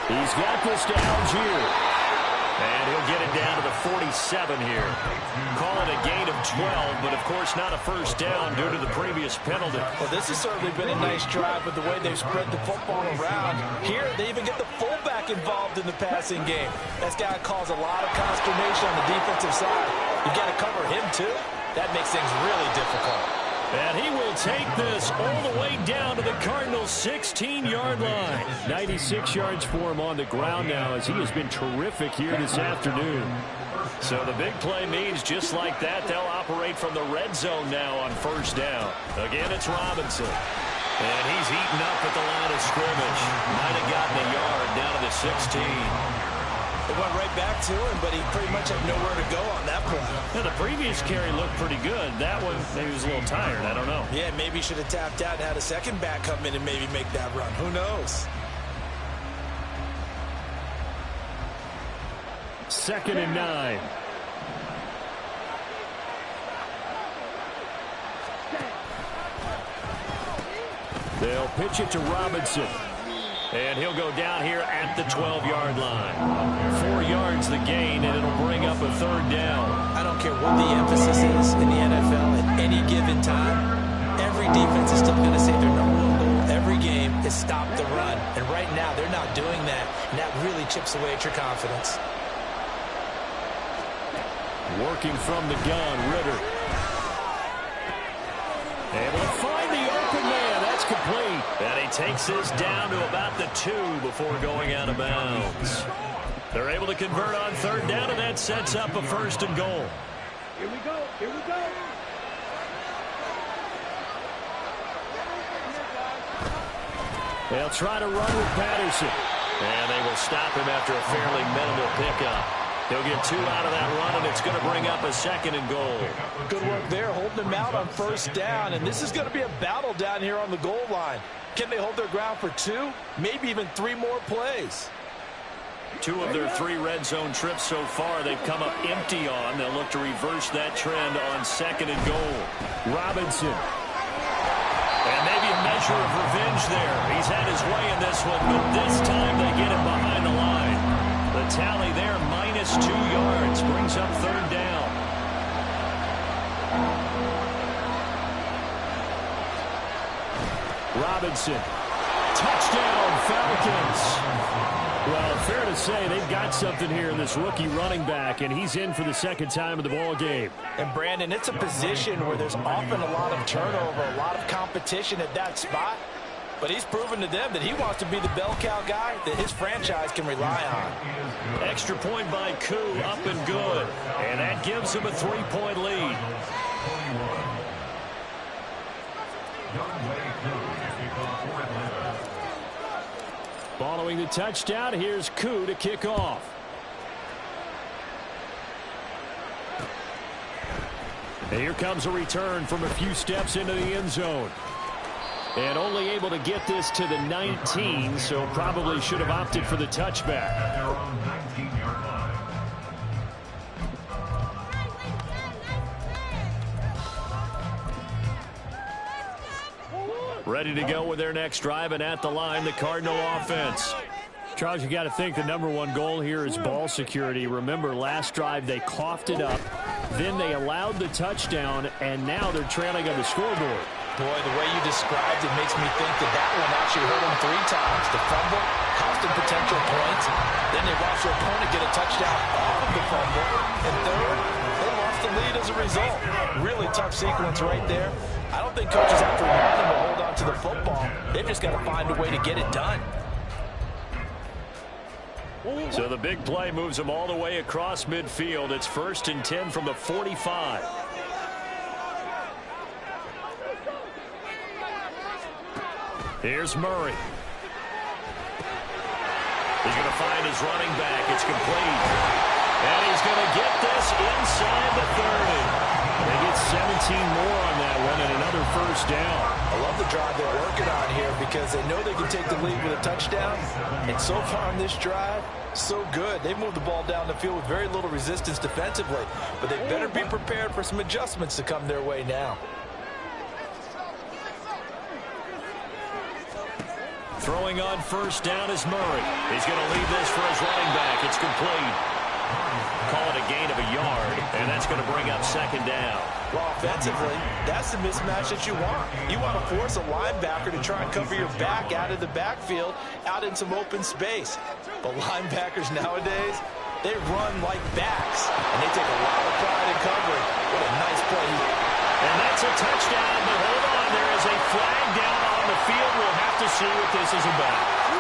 He's got this to Algier. And he'll get it down to the 47 here. Call it a gain of 12, but of course not a first down due to the previous penalty. Well, this has certainly been a nice drive with the way they've spread the football around. Here, they even get the fullback involved in the passing game. That's got to cause a lot of consternation on the defensive side. You got to cover him, too. That makes things really difficult. And he will take this all the way down to the Cardinals' 16-yard line. 96 yards for him on the ground now as he has been terrific here this afternoon. So the big play means just like that, they'll operate from the red zone now on first down. Again, it's Robinson. And he's eaten up at the line of scrimmage. Might have gotten a yard down to the 16. It went right back to him, but he pretty much had nowhere to go on that play. Now, the previous carry looked pretty good. That one, maybe he was a little tired. I don't know. Yeah, maybe he should have tapped out and had a second back come in and maybe make that run. Who knows? 2nd and 9. They'll pitch it to Robinson. And he'll go down here at the 12-yard line. 4 yards the gain, and it'll bring up a 3rd down. I don't care what the emphasis is in the NFL at any given time. Every defense is still going to say their number one goal every game is stop the run. And right now, they're not doing that, and that really chips away at your confidence. Working from the gun, Ritter. Able to find the open man. That's complete. And he takes this down to about the 2 before going out of bounds. They're able to convert on 3rd down, and that sets up a 1st and goal. Here we go. Here we go. They'll try to run with Patterson. And they will stop him after a fairly minimal pickup. He'll get 2 out of that run, and it's going to bring up a 2nd and goal. Good work there, holding him out on 1st down. And this is going to be a battle down here on the goal line. Can they hold their ground for 2, maybe even 3 more plays? 2 of their 3 red zone trips so far they've come up empty on. They'll look to reverse that trend on 2nd and goal. Robinson. And maybe a measure of revenge there. He's had his way in this one, but this time they get him behind the line. The tally there, minus 2 yards, brings up 3rd down. Robinson. Touchdown, Falcons. Well, fair to say they've got something here in this rookie running back, and he's in for the second time of the ball game. And, Brandon, it's a position where there's often a lot of turnover, a lot of competition at that spot. But he's proven to them that he wants to be the bell cow guy that his franchise can rely on. Extra point by Koo, up and good. And that gives him a 3-point lead. Following the touchdown, here's Koo to kick off. And here comes a return from a few steps into the end zone. And only able to get this to the 19, so probably should have opted for the touchback. Ready to go with their next drive, and at the line, the Cardinal offense. Charles, you got to think the #1 goal here is ball security. Remember, last drive they coughed it up, then they allowed the touchdown, and now they're trailing on the scoreboard. Boy, the way you described it makes me think that one actually hurt them 3 times. The fumble cost them potential points. Then they watched their opponent get a touchdown off of the fumble. And third, they lost the lead as a result. Really tough sequence right there. I don't think coaches have to remind them to hold on to the football. They've just got to find a way to get it done. So the big play moves them all the way across midfield. It's 1st and 10 from the 45. Here's Murray. He's going to find his running back. It's complete. And he's going to get this inside the 30. They get 17 more on that one and another 1st down. I love the drive they're working on here because they know they can take the lead with a touchdown. And so far on this drive, so good. They moved the ball down the field with very little resistance defensively. But they better be prepared for some adjustments to come their way now. Throwing on 1st down is Murray. He's going to leave this for his running back. It's complete. Call it a gain of a yard, and that's going to bring up 2nd down. Well, offensively, that's the mismatch that you want. You want to force a linebacker to try and cover your back out of the backfield, out in some open space. But linebackers nowadays, they run like backs, and they take a lot of pride in covering. What a nice play. And that's a touchdown, but hold on. There is a flag down on the field. We'll have to see what this is about.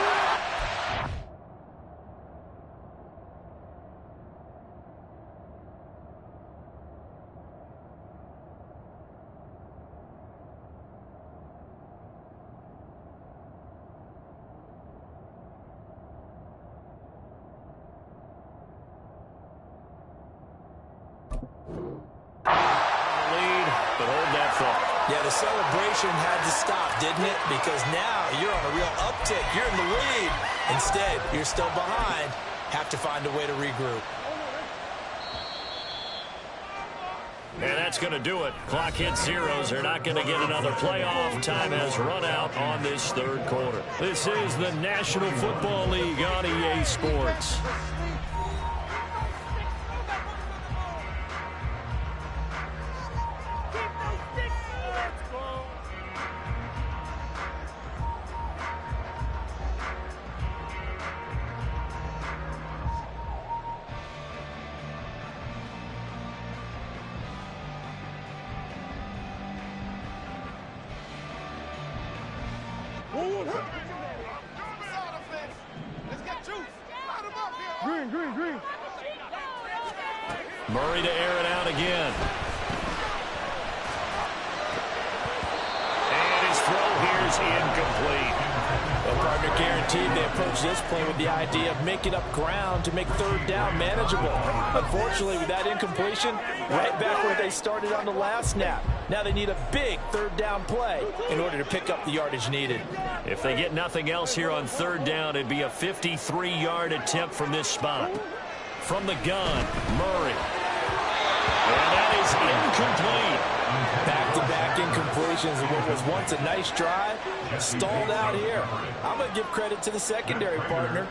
Yeah, the celebration had to stop, didn't it? Because now you're on a real uptick. You're in the lead. Instead, you're still behind. Have to find a way to regroup. And that's going to do it. Clock hits zeros. They're not going to get another playoff. Time has run out on this 3rd quarter. This is the National Football League on EA Sports. Murray to air it out again. And his throw here is incomplete. Well, partner, guaranteed they approach this play with the idea of making up ground to make 3rd down manageable. Unfortunately, with that incompletion, right back where they started on the last snap. Now they need a big 3rd down play in order to pick up the yardage needed. If they get nothing else here on 3rd down, it'd be a 53-yard attempt from this spot. From the gun, Murray. And that is incomplete. Back-to-back incompletions of what was once a nice drive, stalled out here. I'm going to give credit to the secondary partner.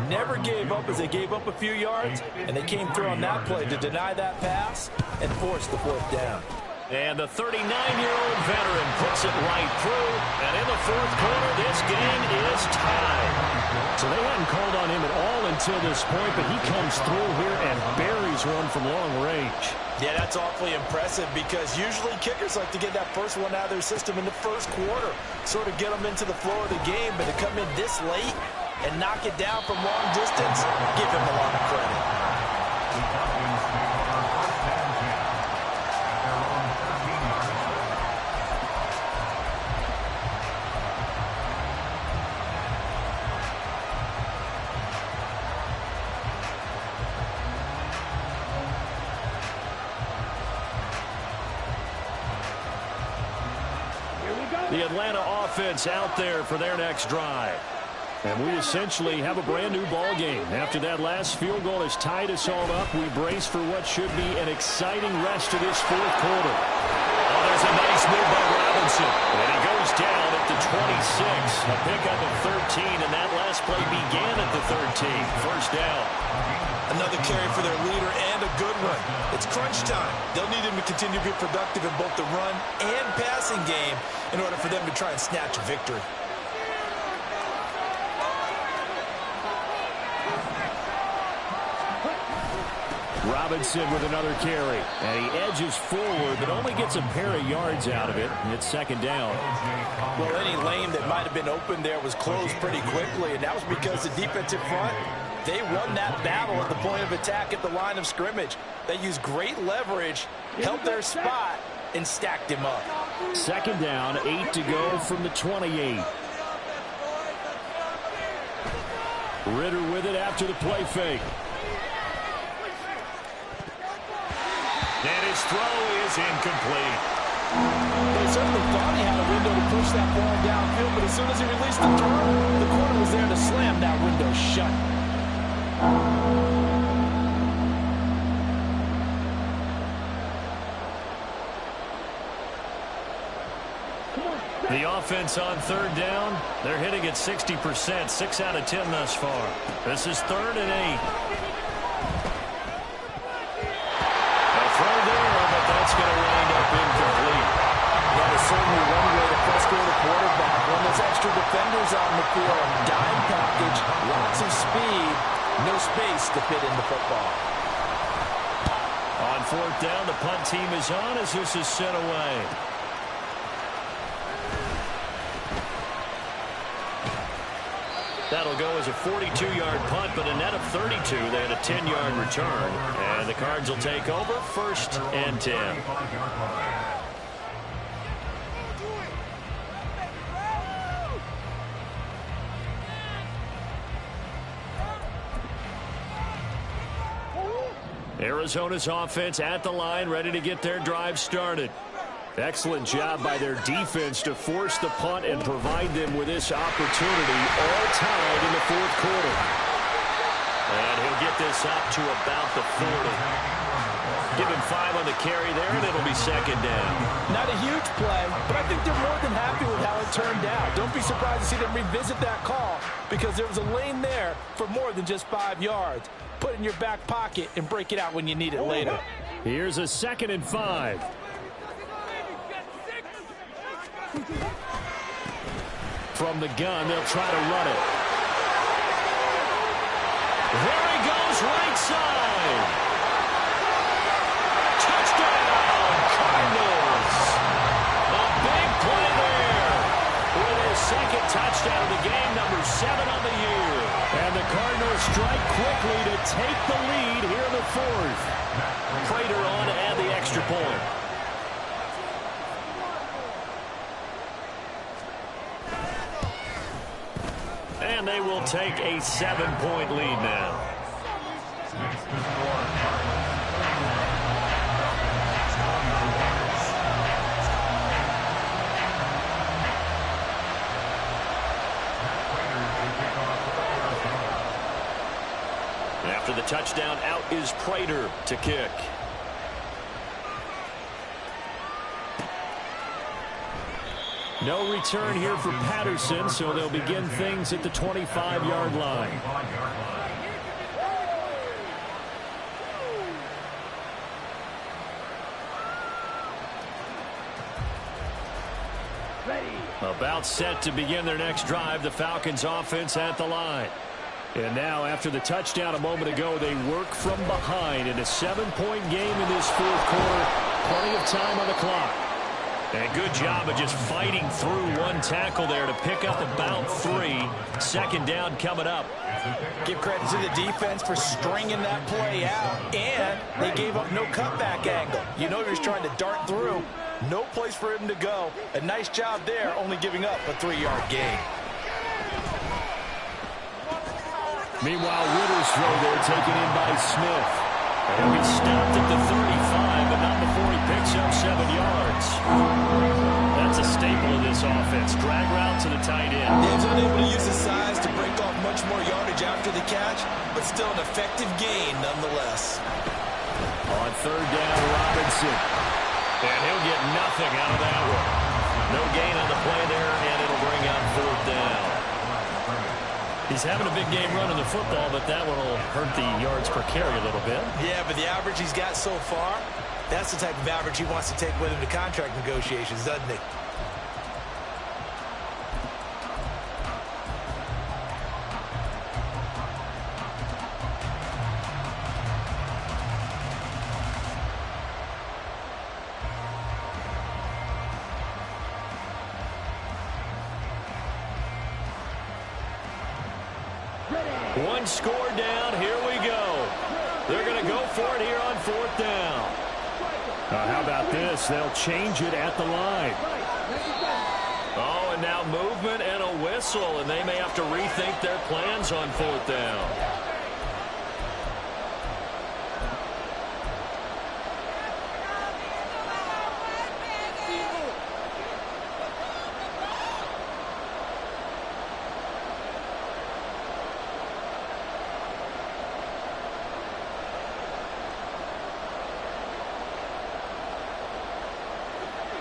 Never gave up as they gave up a few yards, and they came through on that play to deny that pass and force the 4th down. And the 39-year-old veteran puts it right through. And in the fourth quarter, this game is tied. So they hadn't called on him at all until this point, but he comes through here and buries one from long range. Yeah, that's awfully impressive because usually kickers like to get that first one out of their system in the first quarter, sort of get them into the flow of the game, but to come in this late and knock it down from long distance, give him a lot of credit. The Atlanta offense out there for their next drive. And we essentially have a brand new ball game. After that last field goal has tied us all up, we brace for what should be an exciting rest of this fourth quarter. Oh, there's a nice move by Robinson. And he goes down at the 26. A pickup of 13, and that last play began at the 13. First down. Another carry for their leader and a good one. It's crunch time. They'll need him to continue to be productive in both the run and passing game in order for them to try and snatch a victory. Robinson with another carry. And he edges forward, but only gets a pair of yards out of it. And it's second down. Well, any lane that might have been open there was closed pretty quickly, and that was because the defensive front, they won that battle at the point of attack at the line of scrimmage. They used great leverage, held their spot, and stacked him up. Second down, 8 to go from the 28. Ritter with it after the play fake. And his throw is incomplete. They certainly thought he had a window to push that ball downfield, but as soon as he released the throw, the corner was there to slam that window shut. The offense on third down, they're hitting at 60%, 6 out of 10 thus far. This is 3rd and 8. A throw there, but that's going to wind up incomplete. That is certainly one way to frustrate a quarterback. When there's extra defenders on the field, dime package, lots of speed, no space to fit in the football. On 4th down, the punt team is on as this is sent away. That'll go as a 42-yard punt, but a net of 32. They had a 10-yard return. And the Cards will take over 1st and 10. Arizona's offense at the line, ready to get their drive started. Excellent job by their defense to force the punt and provide them with this opportunity, all tied in the fourth quarter. And he'll get this up to about the 40. Give him 5 on the carry there, and it'll be second down. Not a huge play, but I think they're more than happy with how it turned out. Don't be surprised to see them revisit that call because there was a lane there for more than just 5 yards. Put it in your back pocket and break it out when you need it later. Here's a 2nd and 5. From the gun, they'll try to run it. There he goes, right side. Touchdown, Cardinals. A big play there. With his 2nd touchdown of the game, number 7 on the year. And the Cardinals strike quickly to take the lead here in the 4th. Prater on to add the extra point. And they will take a 7-point lead now. After the touchdown, out is Prater to kick. No return here for Patterson, so they'll begin things at the 25-yard line. About set to begin their next drive, the Falcons offense at the line. And now, after the touchdown a moment ago, they work from behind in a 7-point game in this fourth quarter. Plenty of time on the clock. And good job of just fighting through one tackle there to pick up about 3. Second down coming up. Give credit to the defense for stringing that play out, and they gave up no cutback angle. You know he was trying to dart through. No place for him to go. A nice job there, only giving up a 3-yard gain. Meanwhile, Ritter's throw there taken in by Smith. And he'll be stopped at the 35, but not before he picks up 7 yards. That's a staple of this offense. Drag route to the tight end. He was unable to use his size to break off much more yardage after the catch, but still an effective gain nonetheless. On third down, Robinson. And he'll get nothing out of that one. No gain on the play there, and it'll bring up fourth down. He's having a big game running the football, but that one will hurt the yards per carry a little bit. Yeah, but the average he's got so far, that's the type of average he wants to take with him to contract negotiations, doesn't he? One score down. Here we go. They're going to go for it here on fourth down. How about this? They'll change it at the line. Oh, and now movement and a whistle, and they may have to rethink their plans on fourth down.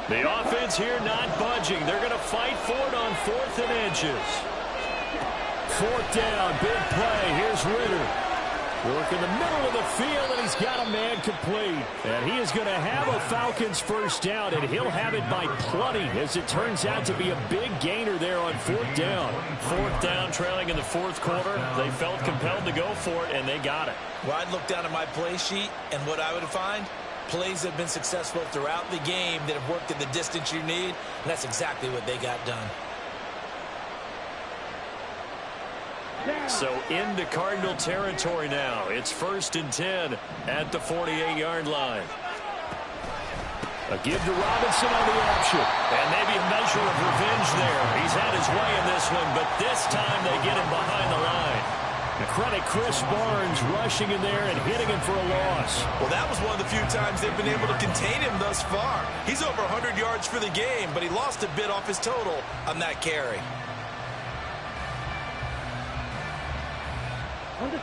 The offense here not budging. They're going to fight for it on 4th and inches. Fourth down, big play. Here's Ritter. Work in the middle of the field, and he's got a man complete. And he is going to have a Falcons first down, and he'll have it by plenty, as it turns out to be a big gainer there on fourth down. Fourth down, trailing in the fourth quarter. They felt compelled to go for it, and they got it. Well, I'd look down at my play sheet, and what I would find, plays have been successful throughout the game that have worked in the distance you need, and that's exactly what they got done. So into Cardinal territory now. It's 1st and 10 at the 48-yard line. A give to Robinson on the option. And maybe a measure of revenge there. He's had his way in this one, but this time they get him behind the line. And credit Chris Barnes rushing in there and hitting him for a loss. Well, that was one of the few times they've been able to contain him thus far. He's over 100 yards for the game, but he lost a bit off his total on that carry.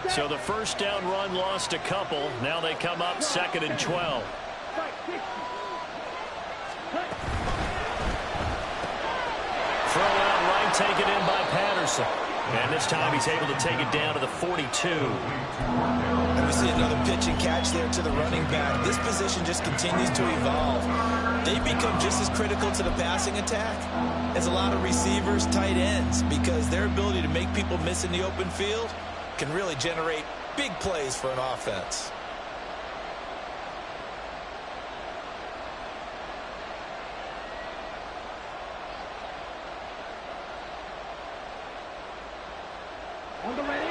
So the first down run lost a couple. Now they come up 2nd and 12. Throw out right, taken in by Patterson. And this time he's able to take it down to the 42. And we see another pitch and catch there to the running back. This position just continues to evolve. They become just as critical to the passing attack as a lot of receivers, tight ends, because their ability to make people miss in the open field can really generate big plays for an offense.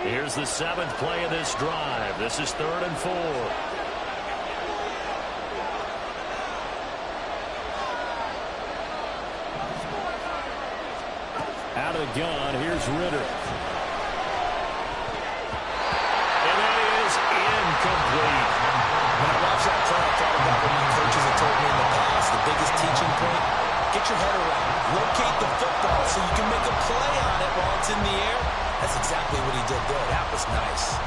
Here's the 7th play of this drive. This is 3rd and 4. Out of the gun, here's Ritter. And that is incomplete. When I watched that play, I thought about what my coaches have told me in the past. The biggest teaching point, get your head around. Locate the football so you can make a play on it while it's in the air. That's exactly what he did there. That was nice.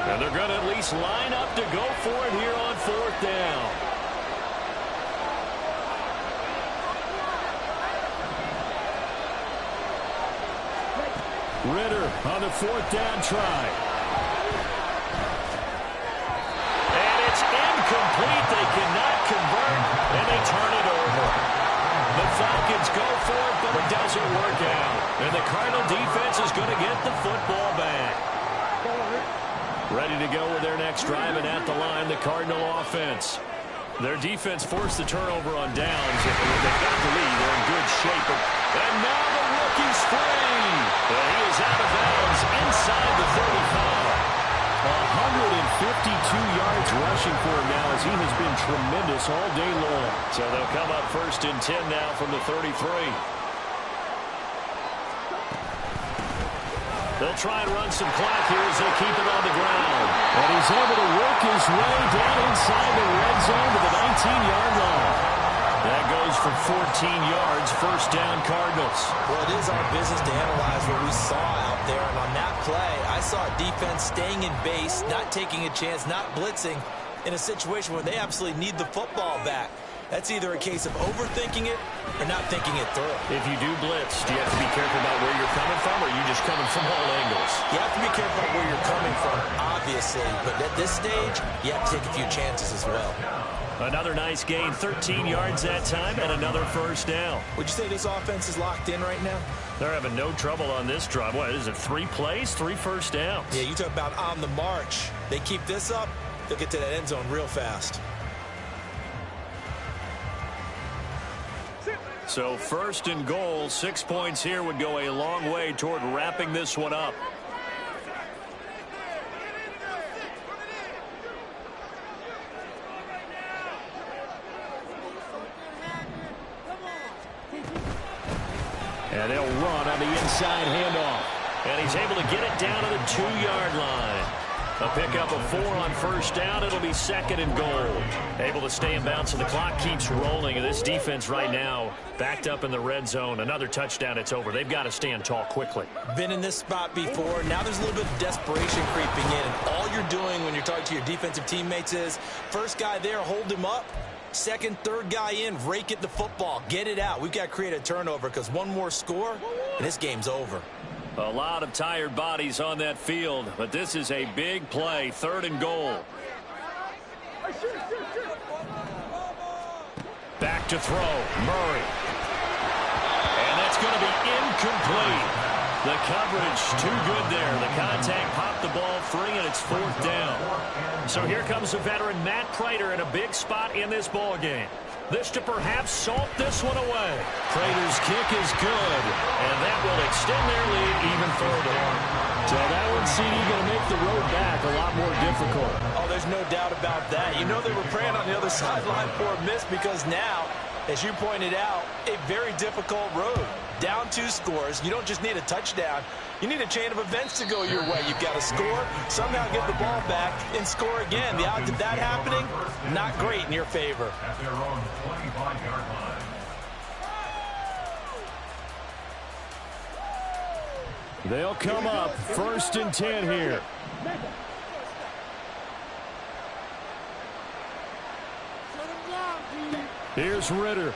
And they're They're going to at least line up to go for it here on 4th down. Ritter on the 4th down try. And it's incomplete. They cannot convert, and they turn it over. The Falcons go for it, but it doesn't work out. And the Cardinal defense is going to get the football back. Ready to go with their next drive, and at the line, the Cardinal offense. Their defense forced the turnover on downs. They've got the lead. They're in good shape. And now the rookie's free. And he is out of bounds inside the 35. 152 yards rushing for him now as he has been tremendous all day long. So they'll come up 1st and 10 now from the 33. They'll try and run some clock here as they keep it on the ground. And he's able to work his way down inside the red zone to the 19-yard line. That goes for 14 yards, 1st down Cardinals. Well, it is our business to analyze what we saw out there. And on that play, I saw a defense staying in base, not taking a chance, not blitzing in a situation where they absolutely need the football back. That's either a case of overthinking it or not thinking it through. If you do blitz, do you have to be careful about where you're coming from, or are you just coming from all angles? You have to be careful about where you're coming from, obviously. But at this stage, you have to take a few chances as well. Another nice gain, 13 yards that time, and another 1st down. Would you say this offense is locked in right now? They're having no trouble on this drive. What is it, 3 plays, 3 first downs? Yeah, you talk about on the march. They keep this up, they'll get to that end zone real fast. So 1st and goal, 6 points here would go a long way toward wrapping this one up. And they'll run on the inside handoff. And he's able to get it down to the 2-yard line. A pickup of 4 on 1st down. It'll be 2nd and goal. Able to stay in bounds, and the clock keeps rolling. And this defense right now backed up in the red zone. Another touchdown, it's over. They've got to stand tall quickly. Been in this spot before. Now there's a little bit of desperation creeping in. And all you're doing when you're talking to your defensive teammates is, first guy there, hold him up. Second, third guy in, rake at the football. Get it out. We've got to create a turnover because one more score, and this game's over. A lot of tired bodies on that field, but this is a big play, 3rd and goal. Back to throw, Murray. And that's going to be incomplete. The coverage too good there. The contact popped the ball free, and it's 4th down. So here comes the veteran Matt Prater in a big spot in this ball game. This to perhaps salt this one away. Prater's kick is good, and that will extend their lead even further. So that one, CD, going to make the road back a lot more difficult. Oh, there's no doubt about that. You know they were praying on the other sideline for a miss because now, as you pointed out, a very difficult road. Down 2 scores. You don't just need a touchdown. You need a chain of events to go your way. You've got to score, somehow get the ball back, and score again. The odds of that happening, not great in your favor. At their own 25-yard line. They'll come up 1st and 10 here. Here's Ritter.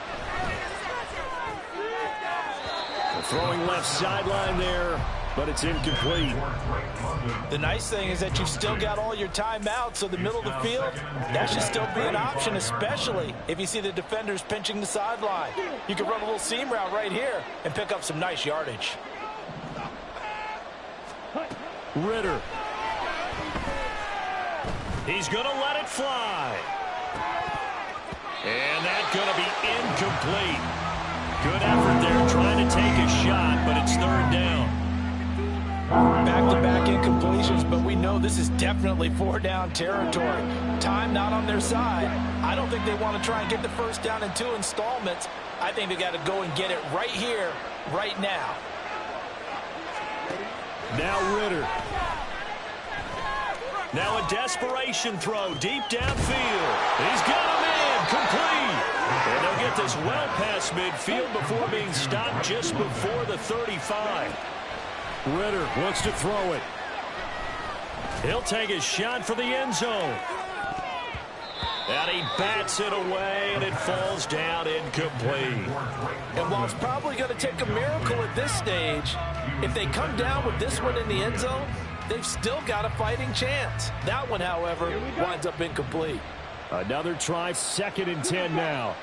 Throwing left sideline there, but it's incomplete. The nice thing is that you've still got all your timeouts, so the middle of the field, that should still be an option, especially if you see the defenders pinching the sideline. You can run a little seam route right here and pick up some nice yardage. Ritter. He's going to let it fly. And that's going to be incomplete. Good effort there trying to take a shot, but it's 3rd down. Back-to-back incompletions, but we know this is definitely 4-down territory. Time not on their side. I don't think they want to try and get the 1st down in 2 installments. I think they got to go and get it right here, right now. Now Ritter. Now a desperation throw deep downfield. He's got him in, complete. And they'll get this well past midfield before being stopped just before the 35. Ritter wants to throw it. He'll take a shot for the end zone. And he bats it away, and it falls down incomplete. And while it's probably going to take a miracle at this stage, if they come down with this one in the end zone, they've still got a fighting chance. That one, however, winds up incomplete. Another try, 2nd and 10 now.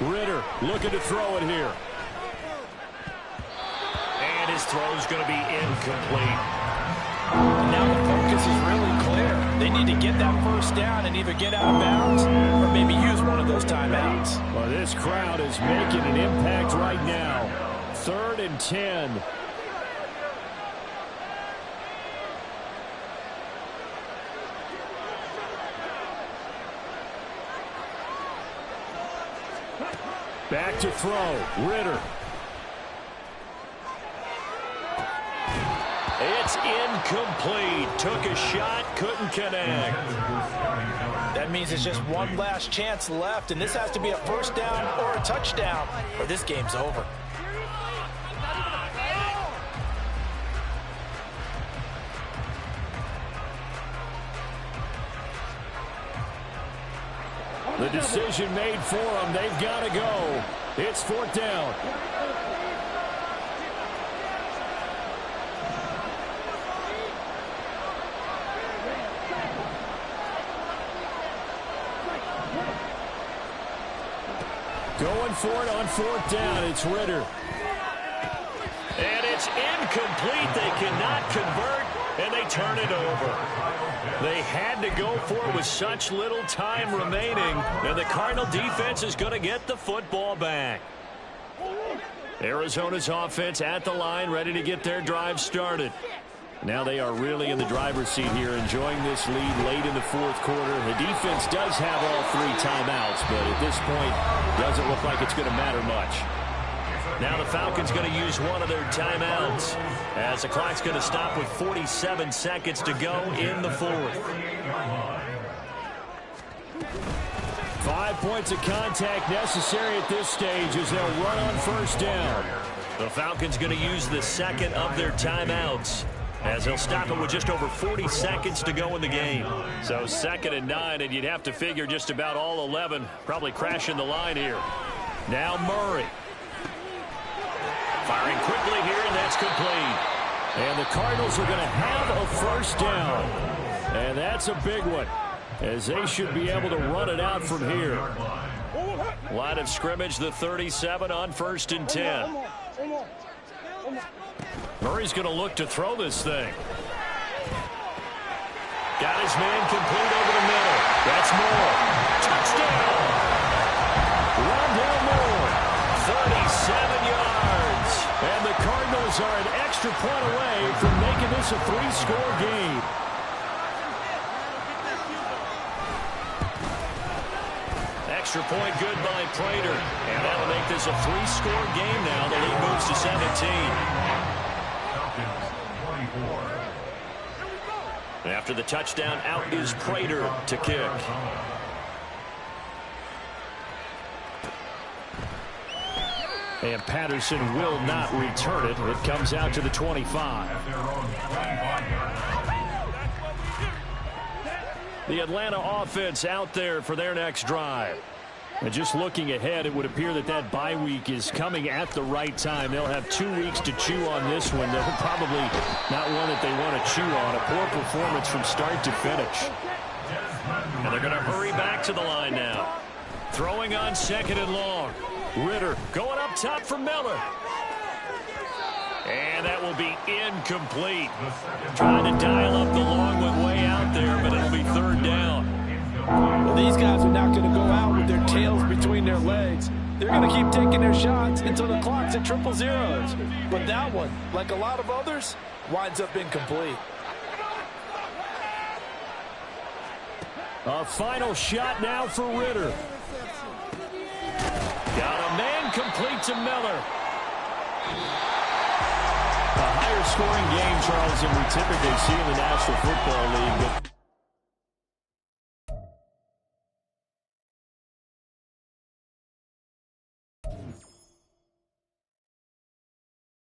Ritter looking to throw it here. And his throw's going to be incomplete. Now the focus is really clear. They need to get that first down and either get out of bounds or maybe use one of those timeouts. Well, this crowd is making an impact right now. 3rd and 10. Back to throw. Ritter. It's incomplete. Took a shot, couldn't connect. That means it's just one last chance left, and this has to be a first down or a touchdown, or this game's over. The decision made for them. They've got to go. It's 4th down. Going for it on 4th down. It's Ritter. And it's incomplete. They cannot convert, and they turn it over. They had to go for it with such little time remaining, and the Cardinal defense is going to get the football back. Arizona's offense at the line, ready to get their drive started. Now they are really in the driver's seat here, enjoying this lead late in the 4th quarter. The defense does have all 3 timeouts, but at this point, doesn't look like it's going to matter much. Now the Falcons going to use one of their timeouts as the clock's going to stop with 47 seconds to go in the 4th. 5 points of contact necessary at this stage as they'll run on 1st down. The Falcons going to use the 2nd of their timeouts as they'll stop it with just over 40 seconds to go in the game. So 2nd and 9, and you'd have to figure just about all 11 probably crashing the line here. Now Murray. Firing quickly here, and that's complete. And the Cardinals are going to have a 1st down. And that's a big one, as they should be able to run it out from here. Line of scrimmage, the 37 on 1st and 10. Murray's going to look to throw this thing. Got his man complete over the middle. That's Moore. Touchdown! Rondell Moore, 37 yards. And the Cardinals are an extra point away from making this a 3-score game. Extra point good by Prater. And that'll make this a 3-score game now. The lead moves to 17. After the touchdown, out is Prater to kick. And Patterson will not return it. It comes out to the 25. The Atlanta offense out there for their next drive. And just looking ahead, it would appear that that bye week is coming at the right time. They'll have 2 weeks to chew on this one. They're probably not one that they want to chew on. A poor performance from start to finish. And they're going to hurry back to the line now. Throwing on 2nd and long. Ritter going up top for Miller. And that will be incomplete. Trying to dial up the long one way out there, but it'll be 3rd down. Well, these guys are not going to go out with their tails between their legs. They're going to keep taking their shots until the clock's at 000. But that one, like a lot of others, winds up incomplete. A final shot now for Ritter. Got a man complete to Miller. A higher scoring game, Charles, than we typically see in the National Football League. But